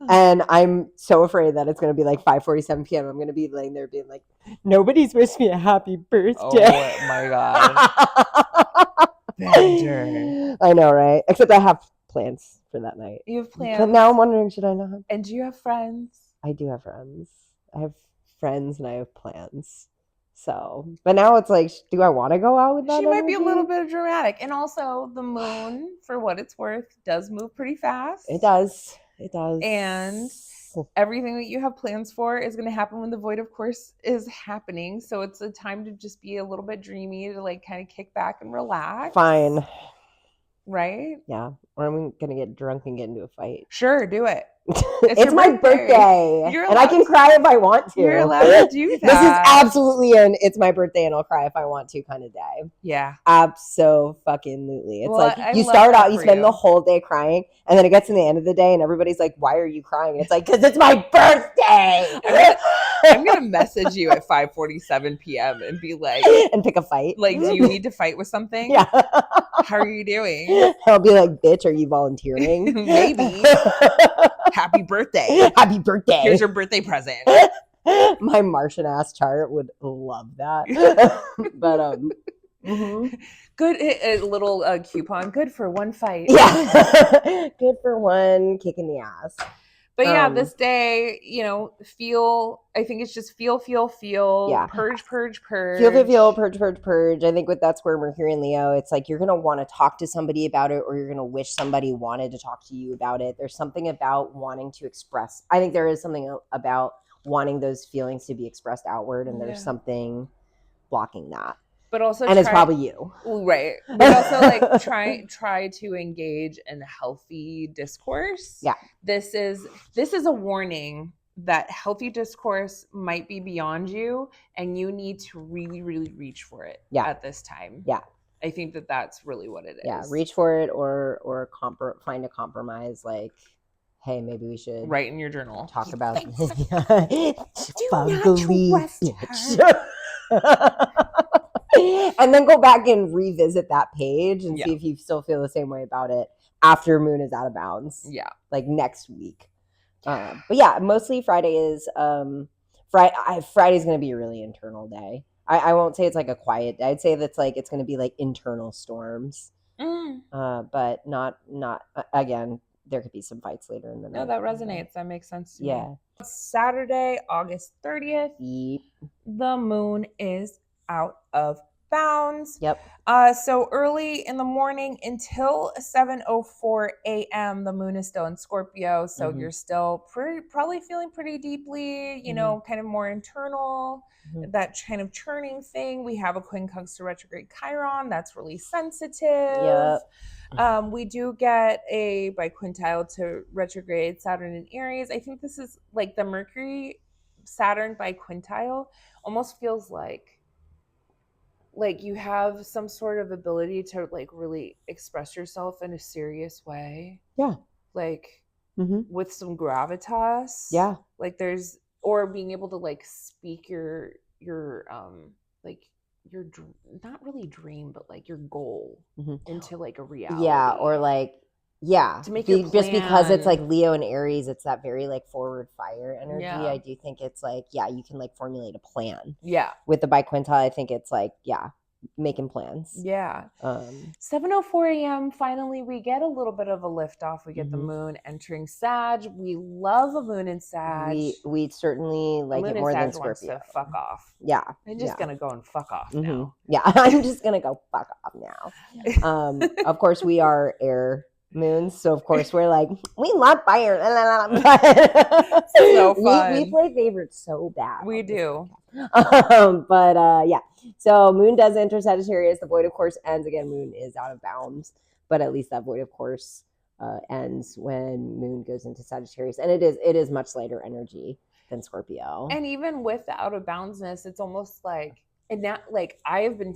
And I'm so afraid that it's going to be like 5:47 p.m. I'm going to be laying there being like, nobody's wished me a happy birthday. Oh my god. Bender. I know, right? Except I have plans for that night. You have plans. But now I'm wondering, should I not have? And do you have friends? I do have friends. I have friends and I have plans. So, but now it's like, do I want to go out with that? She might be a little bit dramatic. And also the moon, for what it's worth, does move pretty fast. It does. It does. And everything that you have plans for is going to happen when the void, of course, is happening. So it's a time to just be a little bit dreamy, to like kind of kick back and relax. Fine. Right? Yeah. Or I'm going to get drunk and get into a fight. Sure, do it. It's my birthday. And I can cry if I want to. You're allowed to do that. This is absolutely it's my birthday and I'll cry if I want to kind of day. Yeah. Abso-fucking-lutely. It's well, like you start out, you spend the whole day crying, and then it gets to the end of the day and everybody's like, why are you crying? It's like, because it's my birthday. I'm gonna message you at 5:47 p.m. and be like, and pick a fight. Like, do you need to fight with something? Yeah. How are you doing? I'll be like, bitch, are you volunteering? Maybe. Happy birthday. Happy birthday. Here's your birthday present. My Martian ass chart would love that. But good, a little coupon. Good for one fight. Yeah. Good for one kick in the ass. But yeah, this day, I think it's just feel. Yeah. Purge. Feel, purge. I think that's where Mercury and Leo, it's like you're going to want to talk to somebody about it, or you're going to wish somebody wanted to talk to you about it. There's something about wanting to express. I think there is something about wanting those feelings to be expressed outward, and there's something blocking that. But also, it's probably you, right? But also, like try to engage in healthy discourse. Yeah, this is a warning that healthy discourse might be beyond you, and you need to really, really reach for it. At this time. Yeah, I think that's really what it is. Yeah, reach for it, or find a compromise. Like, hey, maybe we should write in your journal. Talk about do not trust her. And then go back and revisit that page and see if you still feel the same way about it after Moon is out of bounds. Yeah. Like next week. But yeah, mostly Friday is Friday's going to be a really internal day. I won't say it's like a quiet day. I'd say that's like it's going to be like internal storms. But not again, there could be some fights later in the night. No, that resonates. That makes sense to me. Yeah. Saturday, August 30th. Yep. The moon is out of bounds. Yep. So early in the morning until 7:04 a.m. the moon is still in Scorpio. So you're still probably feeling pretty deeply, kind of more internal, that kind of churning thing. We have a quincunx to retrograde Chiron. That's really sensitive. Yep. We do get a biquintile to retrograde Saturn in Aries. I think this is like the Mercury Saturn biquintile almost feels like you have some sort of ability to like really express yourself in a serious way. Yeah. Like with some gravitas. Yeah. Like or being able to like speak your like your not really dream, but like your goal into like a reality. Yeah. Or like, yeah, to make just because it's like Leo and Aries, it's that very like forward fire energy. Yeah. I do think it's like, you can like formulate a plan. Yeah. With the biquintile, I think it's like, making plans. Yeah. 7:04 a.m. Finally, we get a little bit of a lift off. We get the moon entering Sag. We love a moon in Sag. We certainly like it more than Scorpio. Wants to fuck off. Yeah. I'm just gonna go and fuck off now. Yeah, I'm just gonna go fuck off now. Of course, we are air moons, so of course we're like, we love fire. So fun. We play favorites so bad. We do. But yeah, so moon does enter Sagittarius. The void of course ends again. Moon is out of bounds, but at least that void of course ends when moon goes into Sagittarius, and it is much lighter energy than Scorpio. And even with the out of boundsness, it's almost like And now, like, I've been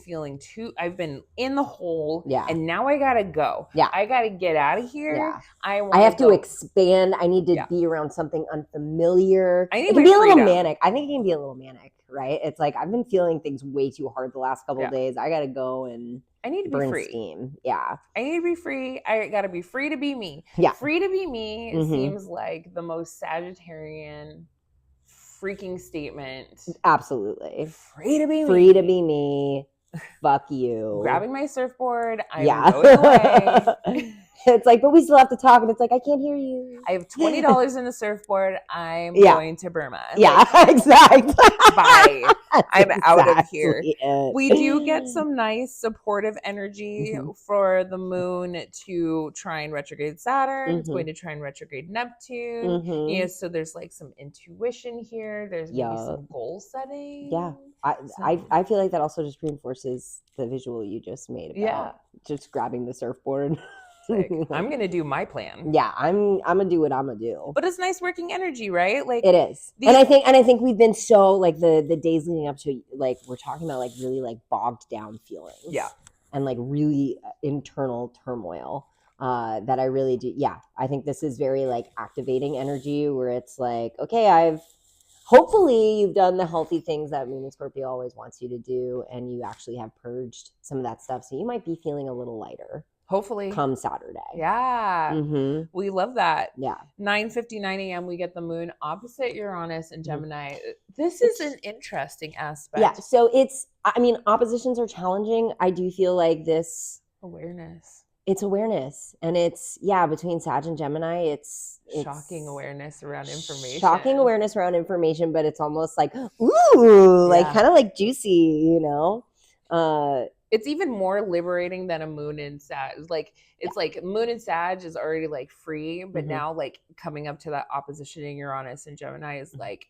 in the hole, Yeah. and now I gotta go. Yeah. I gotta get out of here. Yeah. I have to expand. I need to be around something unfamiliar. It can be a little manic. I think it can be a little manic, right? It's like I've been feeling things way too hard the last couple of days. I gotta go and I need to burn be free. steam. Yeah. I need to be free. I gotta be free to be me. Yeah. Free to be me seems like the most Sagittarian freaking statement. Absolutely. Free to be me. Free to be me. Fuck you. Grabbing my surfboard. I'm going away. It's like, but we still have to talk. And it's like, I can't hear you. I have $20 in the surfboard. I'm going to Burma. Yeah, like, exactly. Bye. I'm out of here. We do get some nice supportive energy for the moon to try and retrograde Saturn. It's going to try and retrograde Neptune. Yeah, so there's like some intuition here. There's maybe some goal setting. Yeah. I feel like that also just reinforces the visual you just made about just grabbing the surfboard. I'm gonna do my plan. Yeah, I'm gonna do what I'm gonna do. But it's nice working energy, right? Like it is. And I think we've been so like the days leading up to, like, we're talking about like really like bogged down feelings. Yeah. And like really internal turmoil. That I really do. Yeah. I think this is very like activating energy where it's like, okay, hopefully you've done the healthy things that Moon and Scorpio always wants you to do, and you actually have purged some of that stuff. So you might be feeling a little lighter. Hopefully. Come Saturday. Yeah. We love that. Yeah. 9:59 a.m. we get the moon opposite Uranus and Gemini. This is an interesting aspect. Yeah. So oppositions are challenging. I do feel like this awareness. It's awareness. And it's, between Sag and Gemini, it's shocking awareness around information. Shocking awareness around information, but it's almost like, ooh, like kind of like juicy, you know? It's even more liberating than a moon in Sag. Like, it's like moon in Sag is already like free, but now like coming up to that opposition in Uranus and Gemini is like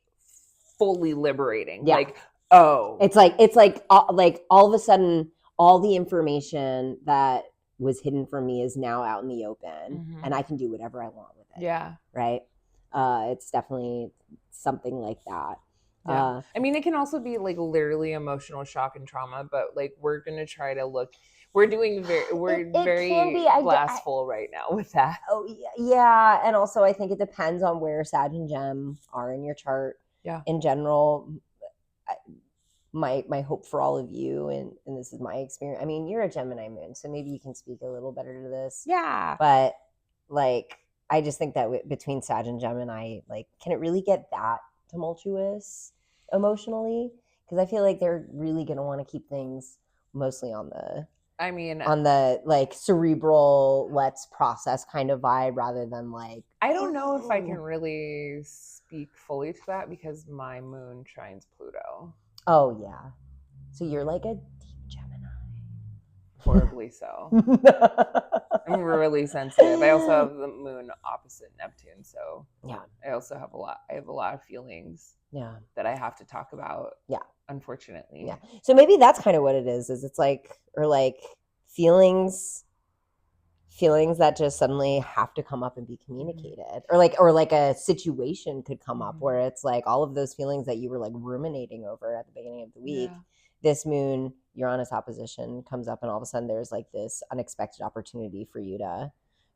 fully liberating. Yeah. Like, it's like all of a sudden, all the information that was hidden from me is now out in the open, and I can do whatever I want with it. Yeah. Right. It's definitely something like that. Yeah. I mean, it can also be like literally emotional shock and trauma, but like we're gonna try to look. We're doing very glass full right now with that. Oh yeah, and also I think it depends on where Sag and Gem are in your chart. Yeah. In general, my hope for all of you, and this is my experience. I mean, you're a Gemini moon, so maybe you can speak a little better to this. Yeah. But like, I just think that between Sag and Gemini, like, can it really get that tumultuous emotionally? Because I feel like they're really going to want to keep things mostly on the like cerebral, let's process kind of vibe, rather than like, I don't know if I can really speak fully to that because my moon trines Pluto. Oh yeah, so you're like a deep Gemini. Horribly so. I'm really sensitive. I also have the moon opposite Neptune, so I also have a lot of feelings that I have to talk about, unfortunately. So maybe that's kind of what it is it's like, or like feelings that just suddenly have to come up and be communicated, or like a situation could come up where it's like all of those feelings that you were like ruminating over at the beginning of the week, this moon Uranus opposition comes up, and all of a sudden there's like this unexpected opportunity for you to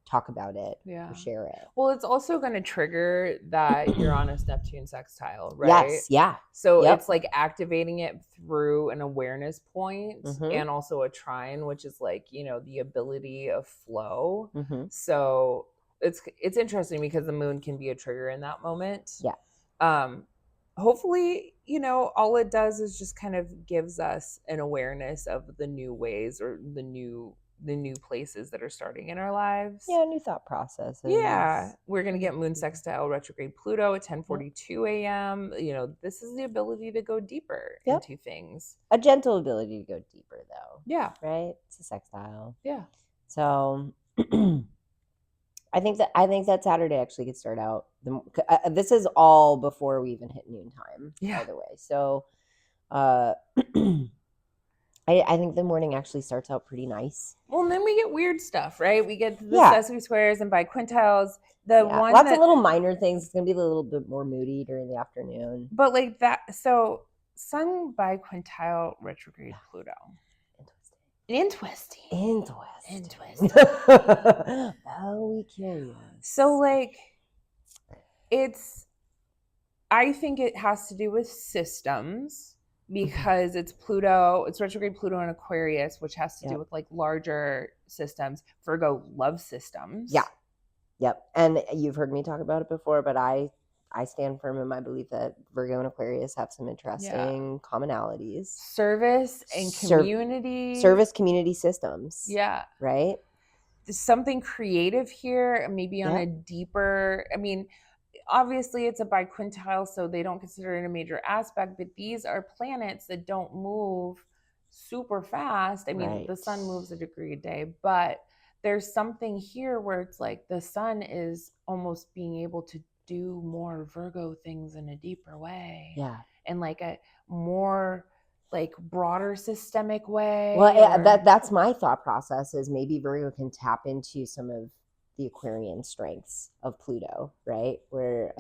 talk about it, or share it. Well, it's also going to trigger that Uranus Neptune sextile, right? Yes, yeah. So it's like activating it through an awareness point, and also a trine, which is like, you know, the ability of flow. So it's interesting because the moon can be a trigger in that moment. Hopefully, you know, all it does is just kind of gives us an awareness of the new ways, or the new places that are starting in our lives. New thought processes. We're going to get moon sextile retrograde Pluto at 10:42 a.m. You know, this is the ability to go deeper into things. A gentle ability to go deeper, though. Yeah. Right? It's a sextile. Yeah. So I think that Saturday actually could start out. This is all before we even hit noontime, by the way. So I think the morning actually starts out pretty nice. Well, and then we get weird stuff, right? We get the sesame squares and biquintiles. Lots of little minor things. It's going to be a little bit more moody during the afternoon. But like that, so Sun biquintile retrograde Pluto. Interesting. Very curious. So like, I think it has to do with systems because it's Pluto, it's retrograde Pluto in Aquarius, which has to do with like larger systems. Virgo loves systems. Yeah. Yep. And you've heard me talk about it before, but I stand firm in my belief that Virgo and Aquarius have some interesting commonalities. Service and community. Service community systems. Yeah. Right? There's something creative here, maybe on a deeper, I mean, obviously it's a biquintile, so they don't consider it a major aspect, but these are planets that don't move super fast. I mean, the sun moves a degree a day, but there's something here where it's like the sun is almost being able to do more Virgo things in a deeper way. Yeah. And like a more like broader systemic way. Well, that's my thought process, is maybe Virgo can tap into some of the Aquarian strengths of Pluto, right? Where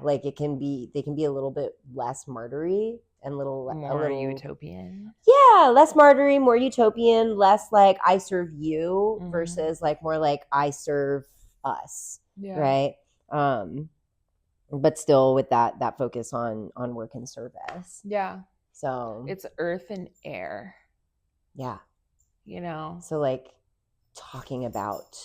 like they can be a little bit less martyry and more utopian. Yeah, less martyry, more utopian, less like I serve you versus like more like I serve us. Yeah. Right? But still with that focus on work and service. Yeah. So it's earth and air. Yeah. You know. So like talking about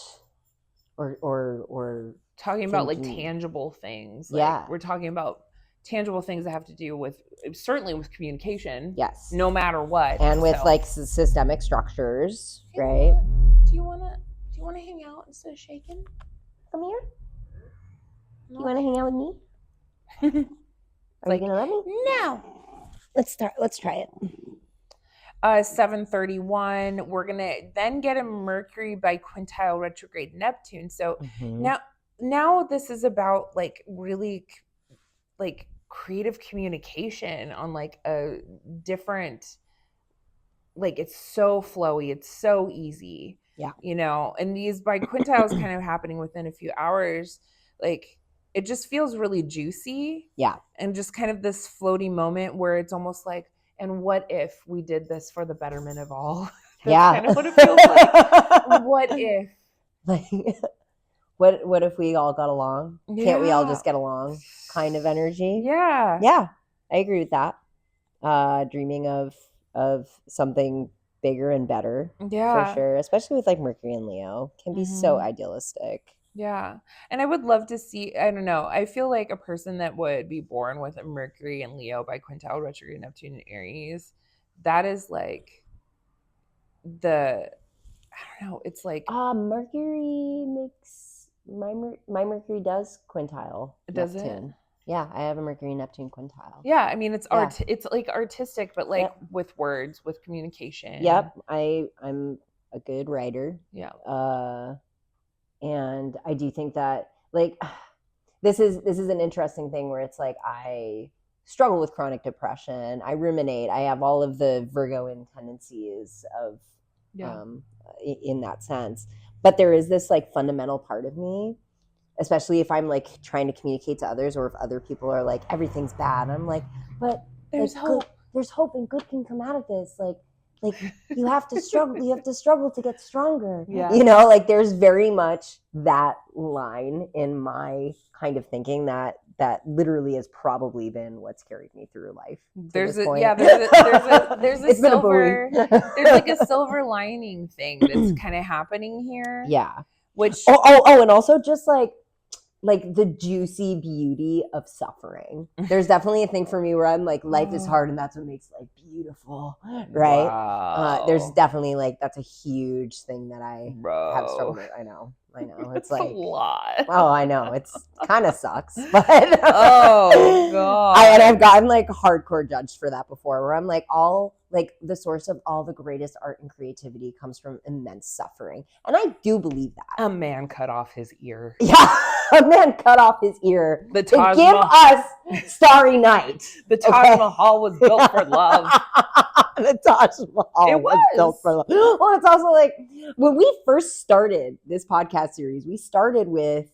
or talking about like tangible things. Like, we're talking about tangible things that have to do with certainly with communication. Yes. No matter what. And with like systemic structures, right? Do you wanna hang out instead of shaking? Come here. No. You wanna hang out with me? Are you gonna let me? No. Let's try it. 731. We're gonna then get a Mercury biquintile retrograde Neptune. So now this is about like really like creative communication on like a different, like it's so flowy, it's so easy. Yeah. You know, and these biquintiles kind of happening within a few hours, like it just feels really juicy. Yeah. And just kind of this floaty moment where it's almost like, and what if we did this for the betterment of all? That's kind of what it feels like. What if? Like, what if we all got along? Yeah. Can't we all just get along? Kind of energy. Yeah. Yeah. I agree with that. Dreaming of something bigger and better. Yeah. For sure. Especially with like Mercury and Leo. Can be so idealistic. Yeah. And I would love to see, I don't know, I feel like a person that would be born with a Mercury and Leo biquintile retrograde Neptune and Aries, that is like I don't know, it's like Mercury makes my Mercury does quintile. Does Neptune. It? Yeah, I have a Mercury Neptune quintile. Yeah, I mean it's it's like artistic, but like with words, with communication. Yep. I'm a good writer. Yeah. And I do think that like this is an interesting thing where it's like I struggle with chronic depression. I ruminate. I have all of the Virgoan tendencies of in that sense. But there is this like fundamental part of me, especially if I'm like trying to communicate to others, or if other people are like everything's bad. I'm like, but there's hope. There's hope, and good can come out of this. Like you have to struggle. You have to struggle to get stronger. Yeah. You know, like there's very much that line in my kind of thinking that literally has probably been what's carried me through life. There's a silver, there's like a silver lining thing that's kind of happening here. Yeah. Which and also just like the juicy beauty of suffering. There's definitely a thing for me where I'm like, life is hard and that's what makes life beautiful, right? Wow. There's definitely like, that's a huge thing that I have struggled with. I know. It's like a lot. Oh, I know. It's kind of sucks, but oh god. And I've gotten like hardcore judged for that before, where I'm like, all like the source of all the greatest art and creativity comes from immense suffering, and I do believe that. A man cut off his ear. Yeah, a man cut off his ear to give us Starry Night. The Taj Mahal was built for love. The Taj Mahal was built for love. Well, it's also like when we first started this podcast series, we started with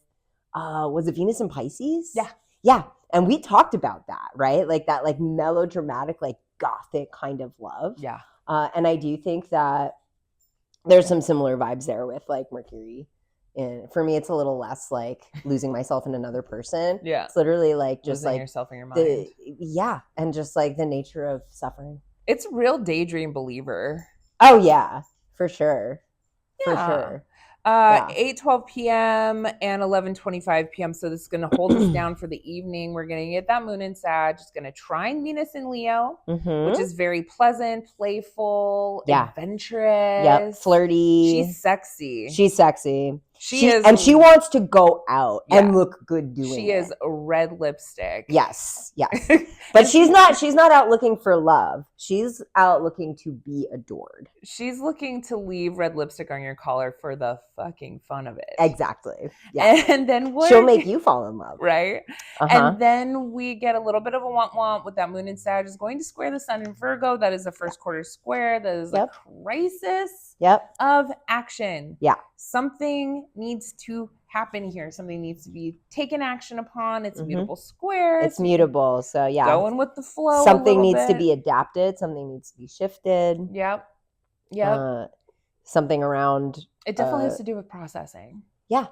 was it Venus and Pisces? Yeah. Yeah. And we talked about that, right? Like that, like melodramatic, like gothic kind of love. Yeah. And I do think that there's some similar vibes there with like Mercury. And for me, it's a little less like losing myself in another person. Yeah. It's literally like just losing like yourself in your mind. And just like the nature of suffering. It's a real daydream believer. Oh yeah, for sure. Yeah. For sure. 8:12 p.m. and 11:25 p.m. So this is going to hold us down for the evening. We're going to get that moon in Sag. It's going to trine Venus in Leo, which is very pleasant, playful, adventurous. Yep, flirty. She's sexy. She's sexy. She is, and she wants to go out and look good doing it. She is a red lipstick. Yes. But she's not out looking for love. She's out looking to be adored. She's looking to leave red lipstick on your collar for the fucking fun of it. Exactly. Yeah. And then she'll make you fall in love. Right? And then we get a little bit of a womp with that moon in Sag is going to square the sun in Virgo. That is the first quarter square. That is a crisis of action. Yeah. Something needs to happen here. Something needs to be taken action upon. It's a mutable square. It's mutable. So yeah. Going with the flow. Something needs to be adapted. Something needs to be shifted. Yep. Something around. It definitely has to do with processing. Yeah.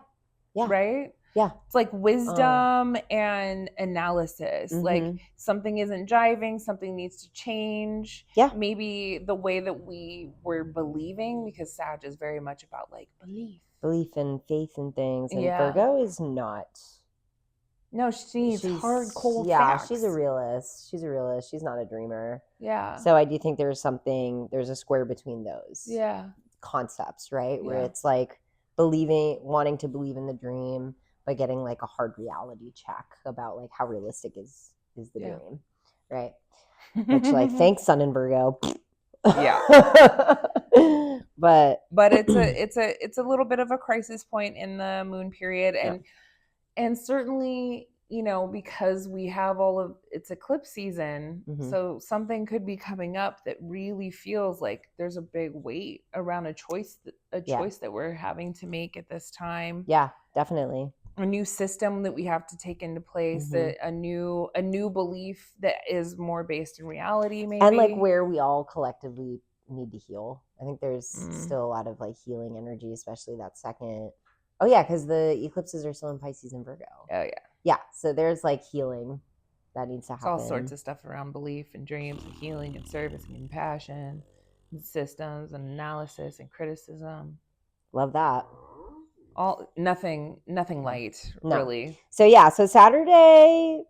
Right? Yeah. It's like wisdom and analysis. Like something isn't jiving, something needs to change. Yeah. Maybe the way that we were believing, because Sag is very much about like belief and faith and things. And Virgo is not. No, she's hard, cold facts. She's a realist. She's not a dreamer. Yeah. So I do think there's a square between those concepts, right? Where it's like wanting to believe in the dream, but getting like a hard reality check about like how realistic is the dream, right? Which like thanks Sun in Virgo. but it's a little bit of a crisis point in the moon period, and certainly, you know, because we have all of it's eclipse season, so something could be coming up that really feels like there's a big weight around a choice that we're having to make at this time. Yeah, definitely. A new system that we have to take into place, a new belief that is more based in reality, maybe. And like where we all collectively need to heal. I think there's still a lot of like healing energy, especially that second. Oh yeah, because the eclipses are still in Pisces and Virgo. Oh yeah. Yeah, so there's like healing that needs to happen. All sorts of stuff around belief and dreams and healing and service and compassion and systems and analysis and criticism. Love that. Nothing light, really. So yeah, so Saturday,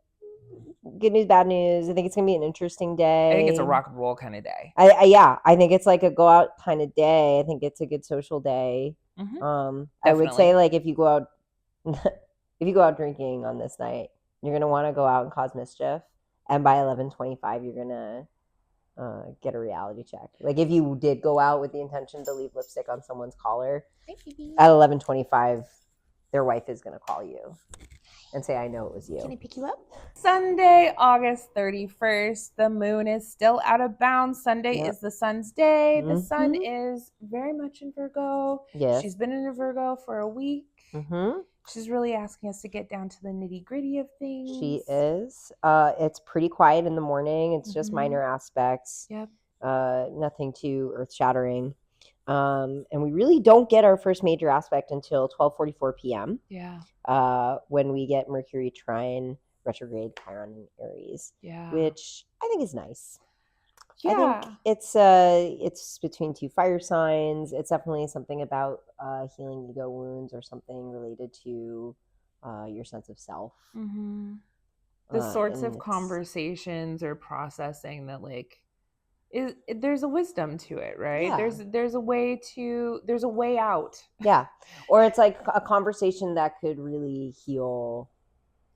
good news, bad news. I think it's gonna be an interesting day. I think it's a rock and roll kind of day. I think it's like a go out kind of day. I think it's a good social day. I would say like if you go out drinking on this night, you're gonna want to go out and cause mischief, and by 11:25 you're gonna get a reality check. Like if you did go out with the intention to leave lipstick on someone's collar, at 11:25 their wife is gonna call you and say, I know it was you. Can I pick you up? Sunday, August 31st. The moon is still out of bounds. Sunday is the sun's day. The sun is very much in Virgo. Yes. She's been in a Virgo for a week. She's really asking us to get down to the nitty-gritty of things. She is. It's pretty quiet in the morning. It's just minor aspects. Yep. Nothing too earth-shattering. And we really don't get our first major aspect until 12:44 p.m. Yeah. When we get Mercury trine retrograde Chiron in Aries. Yeah. Which I think is nice. Yeah. I think it's between two fire signs. It's definitely something about healing ego wounds or something related to your sense of self. The sorts of conversations or processing that like there's a wisdom to it, right? Yeah. There's a way out. Yeah. Or it's like a conversation that could really heal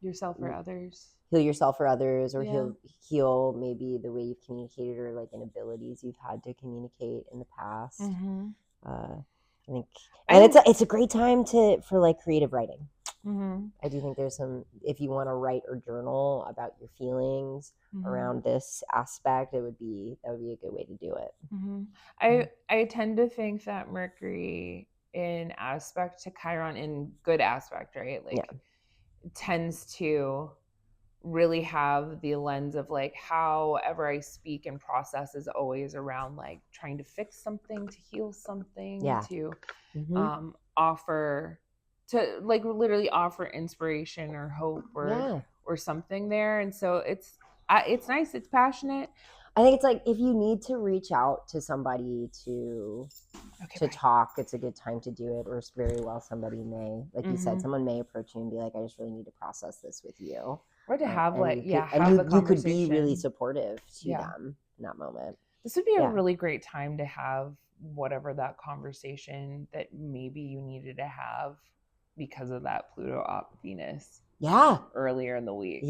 yourself or others. Heal yourself or others, or heal maybe the way you've communicated or like inabilities you've had to communicate in the past. I think, and it's a great time for like creative writing. I do think there's if you want to write or journal about your feelings around this aspect, that would be a good way to do it. I tend to think that Mercury in aspect to Chiron, in good aspect, right? Like tends to really have the lens of like however I speak and process is always around like trying to fix something, to heal something, to offer, to like literally offer inspiration or hope or something there. And so it's nice, it's passionate. I think it's like if you need to reach out to somebody to talk, it's a good time to do it. Or very well, somebody may, like you said, someone may approach you and be like, I just really need to process this with you. Or to have you could be really supportive to them in that moment. This would be a really great time to have whatever that conversation that maybe you needed to have because of that Pluto op Venus. Earlier in the week.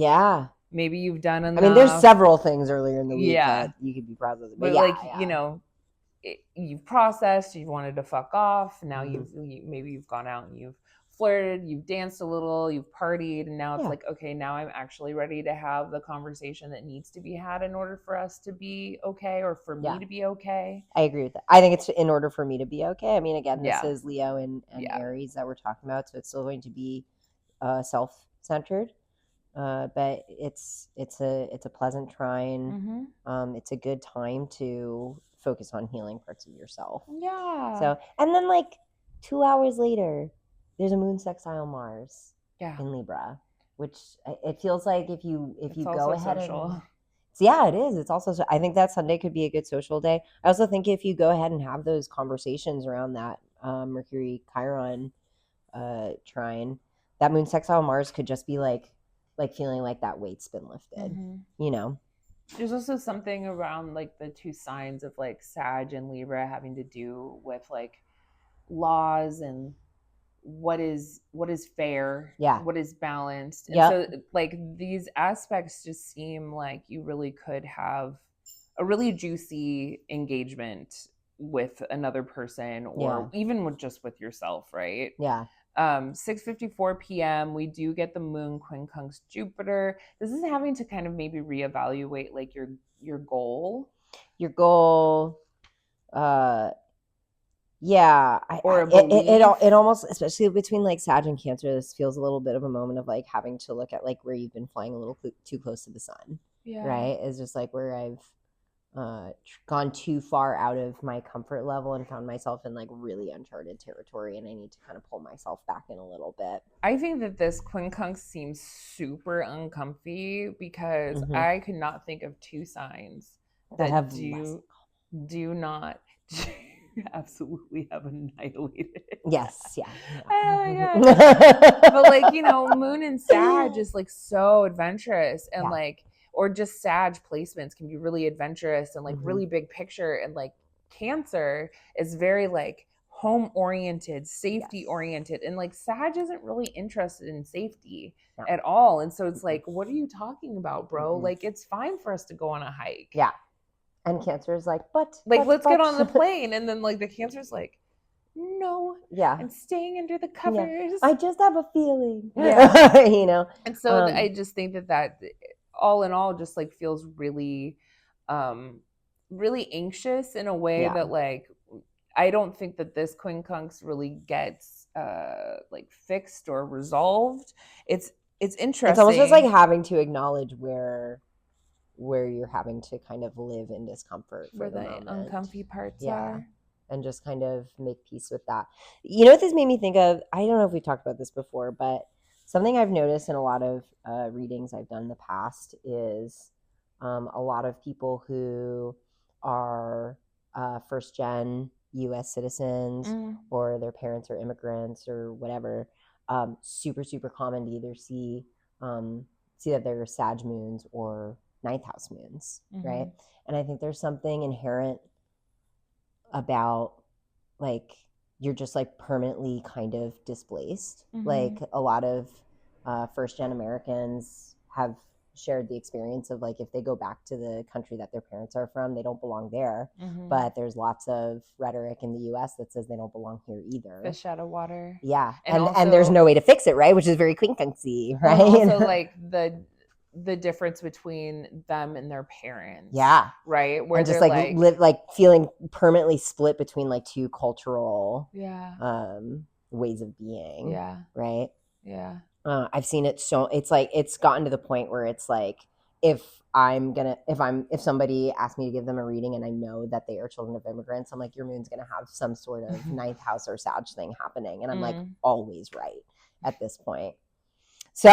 Maybe you've done enough. I mean, there's several things earlier in the week that you could be processing. But you know, you've processed, you've wanted to fuck off. Now maybe you've gone out and you've flirted, you've danced a little, you've partied, and now it's like, okay, now I'm actually ready to have the conversation that needs to be had in order for us to be okay, or for me to be okay. I agree with that. I think it's in order for me to be okay. I mean, again, this is Leo and Aries that we're talking about, so it's still going to be self-centered. But it's a pleasant trine. It's a good time to focus on healing parts of yourself. So, and then like 2 hours later, there's a moon sextile Mars in Libra, which it feels like if you go ahead and it is. It's also, I think that Sunday could be a good social day. I also think if you go ahead and have those conversations around that Mercury Chiron trine, that moon sextile Mars could just be like feeling like that weight's been lifted, you know? There's also something around like the two signs of like Sag and Libra having to do with like laws and what is fair, what is balanced. And so like these aspects just seem like you really could have a really juicy engagement with another person, or even with yourself, right? 6:54 p.m. we do get the moon quincunx Jupiter. This is having to kind of maybe reevaluate like your goal. It almost, especially between like Sag and Cancer, this feels a little bit of a moment of like having to look at like where you've been flying a little too close to the sun. Right? It's just like where I've gone too far out of my comfort level and found myself in like really uncharted territory, and I need to kind of pull myself back in a little bit. I think that this quincunx seems super uncomfy because I could not think of two signs that have do not absolutely have annihilated it. Oh my God. But like, you know, moon and Sag is like so adventurous, and like, or just Sag placements can be really adventurous and like really big picture, and like Cancer is very like home oriented, safety oriented, and like Sag isn't really interested in safety at all. And so it's like, what are you talking about, bro? Like, it's fine for us to go on a hike. And Cancer is like, let's get on the plane. And then like the Cancer's like, no, I'm staying under the covers. I just have a feeling. You know. And so I just think that all in all just like feels really really anxious in a way that like I don't think that this quincunx really gets like fixed or resolved. It's interesting. It's almost just like having to acknowledge where you're having to kind of live in discomfort for the moment. Uncomfy parts are. And just kind of make peace with that. You know what this made me think of? I don't know if we've talked about this before, but something I've noticed in a lot of readings I've done in the past is a lot of people who are first-gen U.S. citizens or their parents are immigrants or whatever, super, super common to either see that they're Sag moons or ninth house moons, right? And I think there's something inherent about like you're just like permanently kind of displaced. Like a lot of first-gen Americans have shared the experience of like if they go back to the country that their parents are from, they don't belong there. But there's lots of rhetoric in the US that says they don't belong here either. Fish out of water. And there's no way to fix it, right? Which is very quincunxy, right? And also like the difference between them and their parents. Right? Where and just like feeling permanently split between like two cultural ways of being. Right? I've seen it it's like it's gotten to the point where it's like if somebody asks me to give them a reading and I know that they are children of immigrants, I'm like, your moon's gonna have some sort of ninth house or Sag thing happening, and I'm like always right at this point. So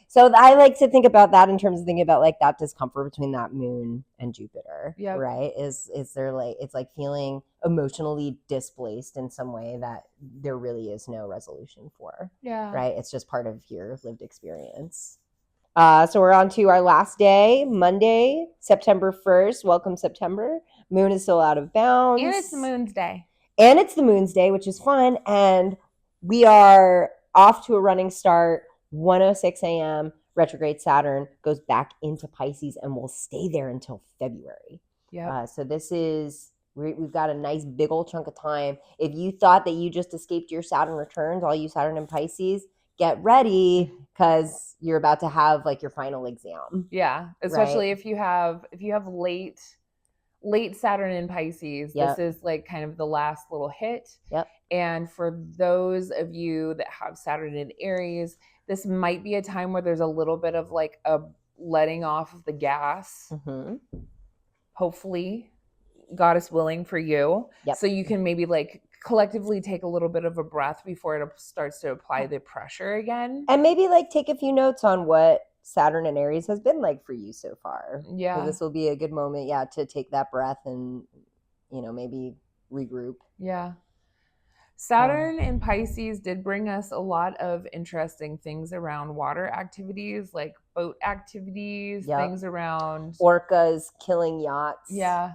so I like to think about that in terms of thinking about like that discomfort between that moon and Jupiter. Yep. Right? Is there like it's like feeling emotionally displaced in some way that there really is no resolution for. Yeah. Right? It's just part of your lived experience. So we're on to our last day, Monday, September 1st. Welcome, September. Moon is still out of bounds. And it's the moon's day. And it's the moon's day, which is fun. And we are off to a running start. 1:06 a.m. Retrograde Saturn goes back into Pisces and will stay there until February. Yeah. So this is we've got a nice big old chunk of time. If you thought that you just escaped your Saturn returns, all you Saturn and Pisces, get ready because you're about to have like your final exam. Yeah, especially if you have late Saturn in Pisces. Yep. This is like kind of the last little hit. Yep. And for those of you that have Saturn in Aries, this might be a time where there's a little bit of like a letting off of the gas. Mm-hmm. Hopefully, goddess willing for you. Yep. So you can maybe like collectively take a little bit of a breath before it starts to apply the pressure again. And maybe like take a few notes on what Saturn and Aries has been like for you so far. Yeah. So this will be a good moment, to take that breath and, maybe regroup. Yeah. Saturn in Pisces did bring us a lot of interesting things around water activities, like boat activities, things around orcas killing yachts. Yeah.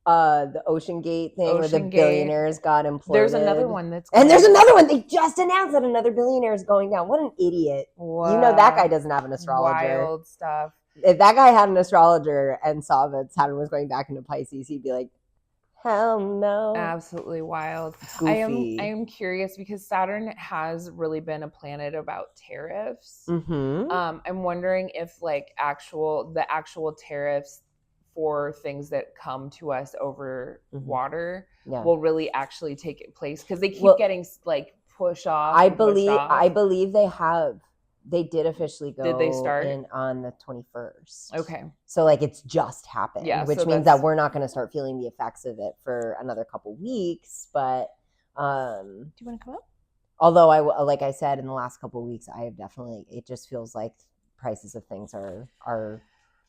The Ocean Gate thing where the billionaires got imploded. There's another one there's another one. They just announced that another billionaire is going down. What an idiot. Wow. That guy doesn't have an astrologer. Wild stuff. If that guy had an astrologer and saw that Saturn was going back into Pisces, he'd be like, hell no. Absolutely wild. Goofy. I am curious because Saturn has really been a planet about tariffs. Mm-hmm. I'm wondering if like the actual tariffs for things that come to us over water will really actually take place because they keep getting like pushed off. I believe they did officially go. Did they start on the 21st? Okay, so like it's just happened, which means that we're not going to start feeling the effects of it for another couple weeks. But do you want to come up? Although like I said, in the last couple of weeks, I have definitely. It just feels like prices of things are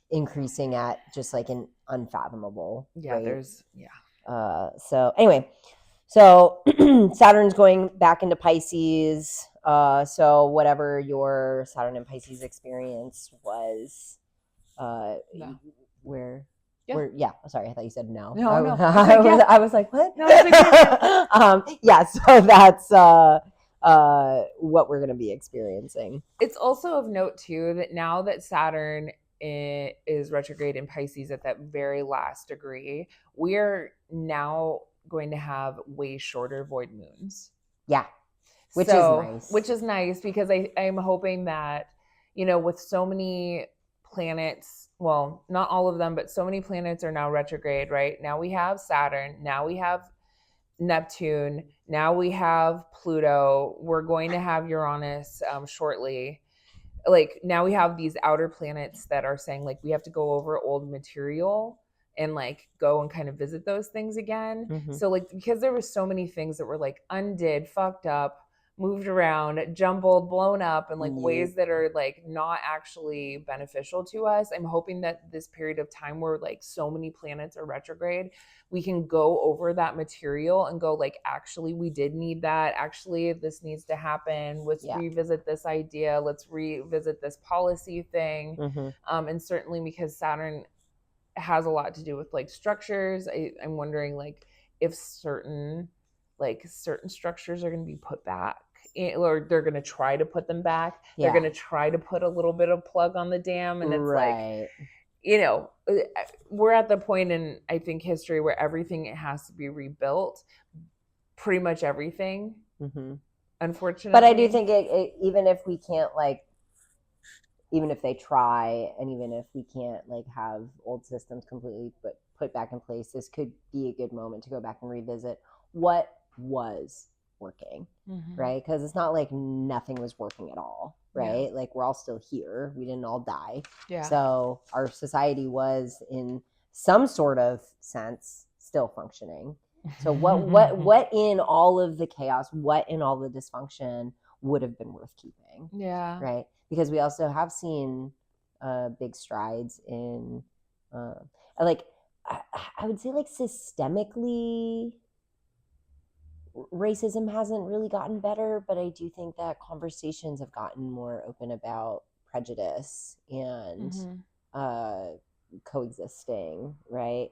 increasing at just like an unfathomable rate. So anyway, Saturn's going back into Pisces. So whatever your Saturn and Pisces experience was, where sorry, I thought you said no. No. I was like, what? No, so that's what we're going to be experiencing. It's also of note too that now that Saturn is retrograde in Pisces at that very last degree, we're now going to have way shorter void moons. Yeah. Which is nice because I'm hoping that, with so many planets, well, not all of them, but so many planets are now retrograde, right? Now we have Saturn, now we have Neptune, now we have Pluto, we're going to have Uranus shortly. Like now we have these outer planets that are saying like we have to go over old material and like go and kind of visit those things again. Mm-hmm. So like because there were so many things that were like undid, fucked up, moved around, jumbled, blown up in like ways that are like not actually beneficial to us. I'm hoping that this period of time where like so many planets are retrograde, we can go over that material and go like, actually, we did need that. Actually, this needs to happen. Let's revisit this idea. Let's revisit this policy thing. Mm-hmm. And certainly because Saturn has a lot to do with like structures. I'm wondering like if certain structures are going to be put back. Or they're going to try to put them back. They're going to try to put a little bit of plug on the dam. And it's like, we're at the point in, I think, history where everything has to be rebuilt. Pretty much everything, unfortunately. But I do think even if we can't even if they try and even if we can't have old systems completely put back in place, this could be a good moment to go back and revisit what was working, right? Because it's not like nothing was working at all, right? Like we're all still here. We didn't all die. So our society was in some sort of sense still functioning. So what in all of the chaos, what in all the dysfunction would have been worth keeping? Right? Because we also have seen big strides in like I would say like systemically racism hasn't really gotten better, but I do think that conversations have gotten more open about prejudice and coexisting, right?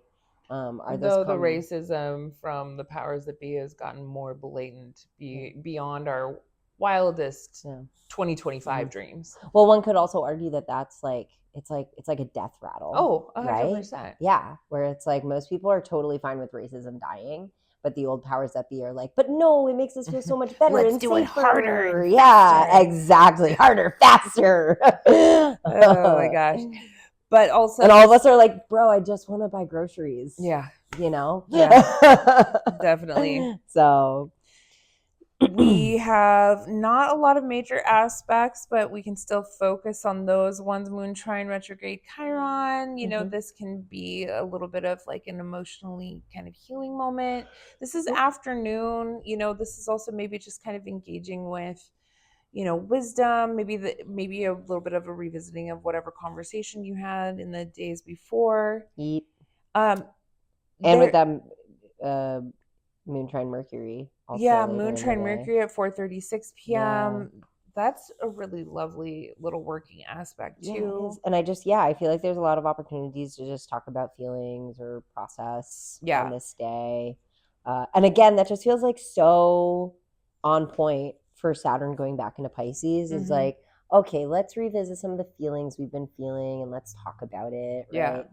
Though the racism from the powers that be has gotten more blatant beyond our wildest 2025 dreams. Well, one could also argue that that's like it's like a death rattle. Oh, 100%. Right? Yeah, where it's like most people are totally fine with racism dying, but the old powers that be are like, but no, it makes us feel so much better. Let's do safer. It harder. And faster. Exactly. Harder, faster. Oh my gosh. But also, and all of us are like, bro, I just want to buy groceries. Yeah. You know? Yeah. Definitely. So we have not a lot of major aspects, but we can still focus on those ones. Moon trine retrograde Chiron, you know, this can be a little bit of like an emotionally kind of healing moment. This is afternoon, you know, this is also maybe just kind of engaging with, you know, wisdom, maybe a little bit of a revisiting of whatever conversation you had in the days before. And with them moon trine Mercury. Also moon trine Mercury at 4:36 p.m. That's a really lovely little working aspect too. And I feel like there's a lot of opportunities to just talk about feelings or process on this day. And again, that just feels like so on point for Saturn going back into Pisces. It's like, okay, let's revisit some of the feelings we've been feeling and let's talk about it. Right?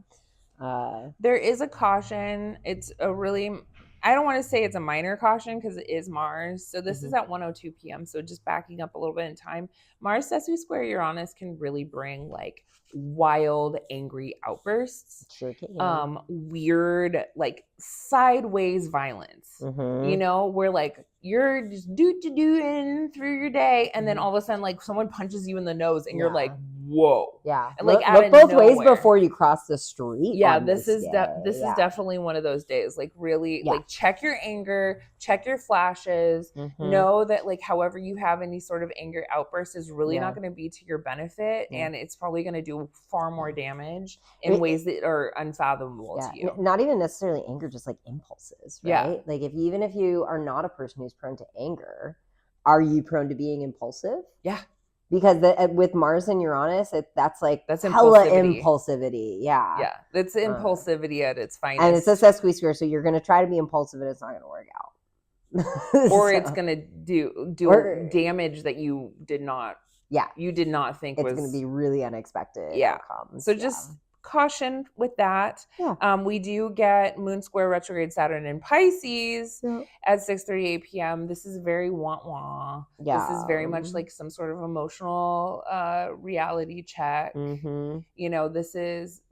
There is a caution. It's a really, I don't want to say it's a minor caution because it is Mars. So this is at 1:02 p.m. So just backing up a little bit in time, Mars sesame square Uranus can really bring like wild, angry outbursts. Sure can. Weird, like sideways violence. You know, where like you're just doing through your day, and then all of a sudden, like someone punches you in the nose, and you're like, "Whoa!" And like look both ways before you cross the street. This is definitely one of those days. Like really, like check your anger, check your flashes. Know that like however you have any sort of anger outburst is really not going to be to your benefit, and it's probably going to do far more damage in ways that are unfathomable to you. Not even necessarily anger, just like impulses, right? Like even if you are not a person who's prone to anger, are you prone to being impulsive? Because with Mars and Uranus, that's hella impulsivity. It's impulsivity at its finest, and it's a sesqui square, so you're going to try to be impulsive, and it's not going to work out, or it's going to do damage that you did not think it's was going to be really unexpected. Outcomes. So just caution with that. We do get moon square retrograde Saturn in Pisces at 6:38 p.m. This is very wah-wah. This is very much like some sort of emotional reality check. You know, this is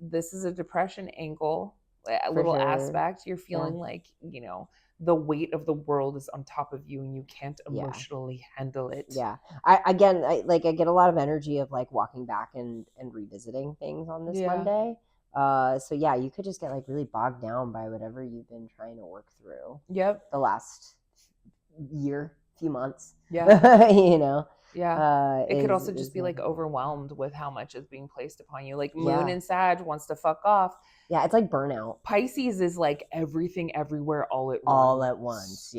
a depression angle, a little aspect. You're feeling like, you know, the weight of the world is on top of you and you can't emotionally handle it. I get a lot of energy of like walking back and revisiting things on this Monday. So you could just get like really bogged down by whatever you've been trying to work through. The last few months. You know. It could also just be like overwhelmed with how much is being placed upon you. Like Moon and Sag wants to fuck off. It's like burnout. Pisces is like everything everywhere all at once. All at once,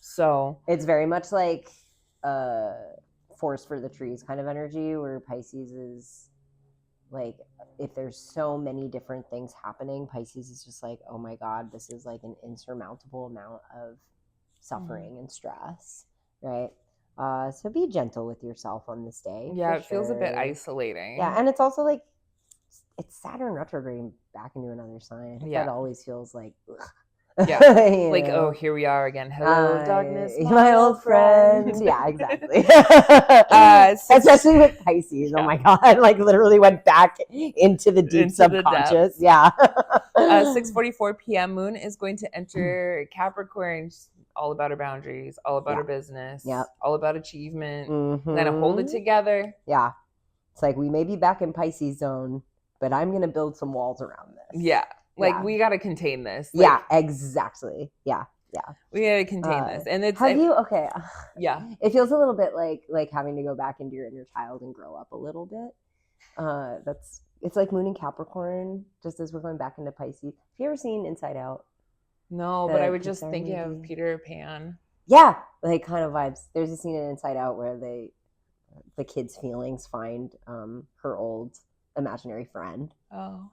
So it's very much like forest for the trees kind of energy, where Pisces is like, if there's so many different things happening, Pisces is just like, oh my God, this is like an insurmountable amount of suffering and stress, right? So be gentle with yourself on this day. It feels a bit isolating. And it's also like, it's Saturn retrograde back into another sign. I think that always feels like, ugh. Like, oh, here we are again. Hello, darkness, my old friend. Exactly. Especially with Pisces. Oh my God! Like literally went back into the deep subconscious. 6:44 p.m. Moon is going to enter Capricorn all about our boundaries, all about our business, all about achievement. We're gonna hold it together. Yeah. It's like, we may be back in Pisces zone, but I'm going to build some walls around this. Yeah. Like, we got to contain this. Like, yeah, exactly. Yeah. Yeah. We got to contain this. And it's, okay. Yeah. It feels a little bit like having to go back into your inner child and grow up a little bit. It's like Moon and Capricorn, just as we're going back into Pisces. Have you ever seen Inside Out? No, but I was just thinking of Peter Pan. Yeah. Like, kind of vibes. There's a scene in Inside Out where the kid's feelings find her old imaginary friend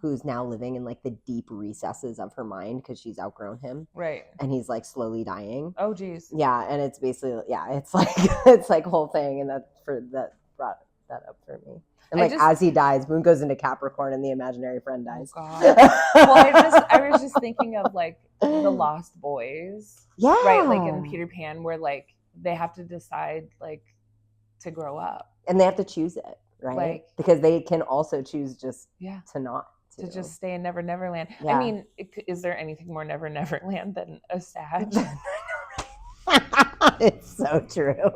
who's now living in like the deep recesses of her mind because she's outgrown him, right? And he's like slowly dying. Oh geez. Yeah. And it's basically, it's like it's like whole thing, and that brought that up for me. And like, as he dies, Moon goes into Capricorn and the imaginary friend dies. Oh God. Well, I was just thinking of like the Lost Boys. Yeah. Right, like in Peter Pan, where like they have to decide like to grow up, and they have to choose it, right? Like, because they can also choose just to not to just stay in Never Never Land. I mean, is there anything more Never Never Land than a Sag? It's so true.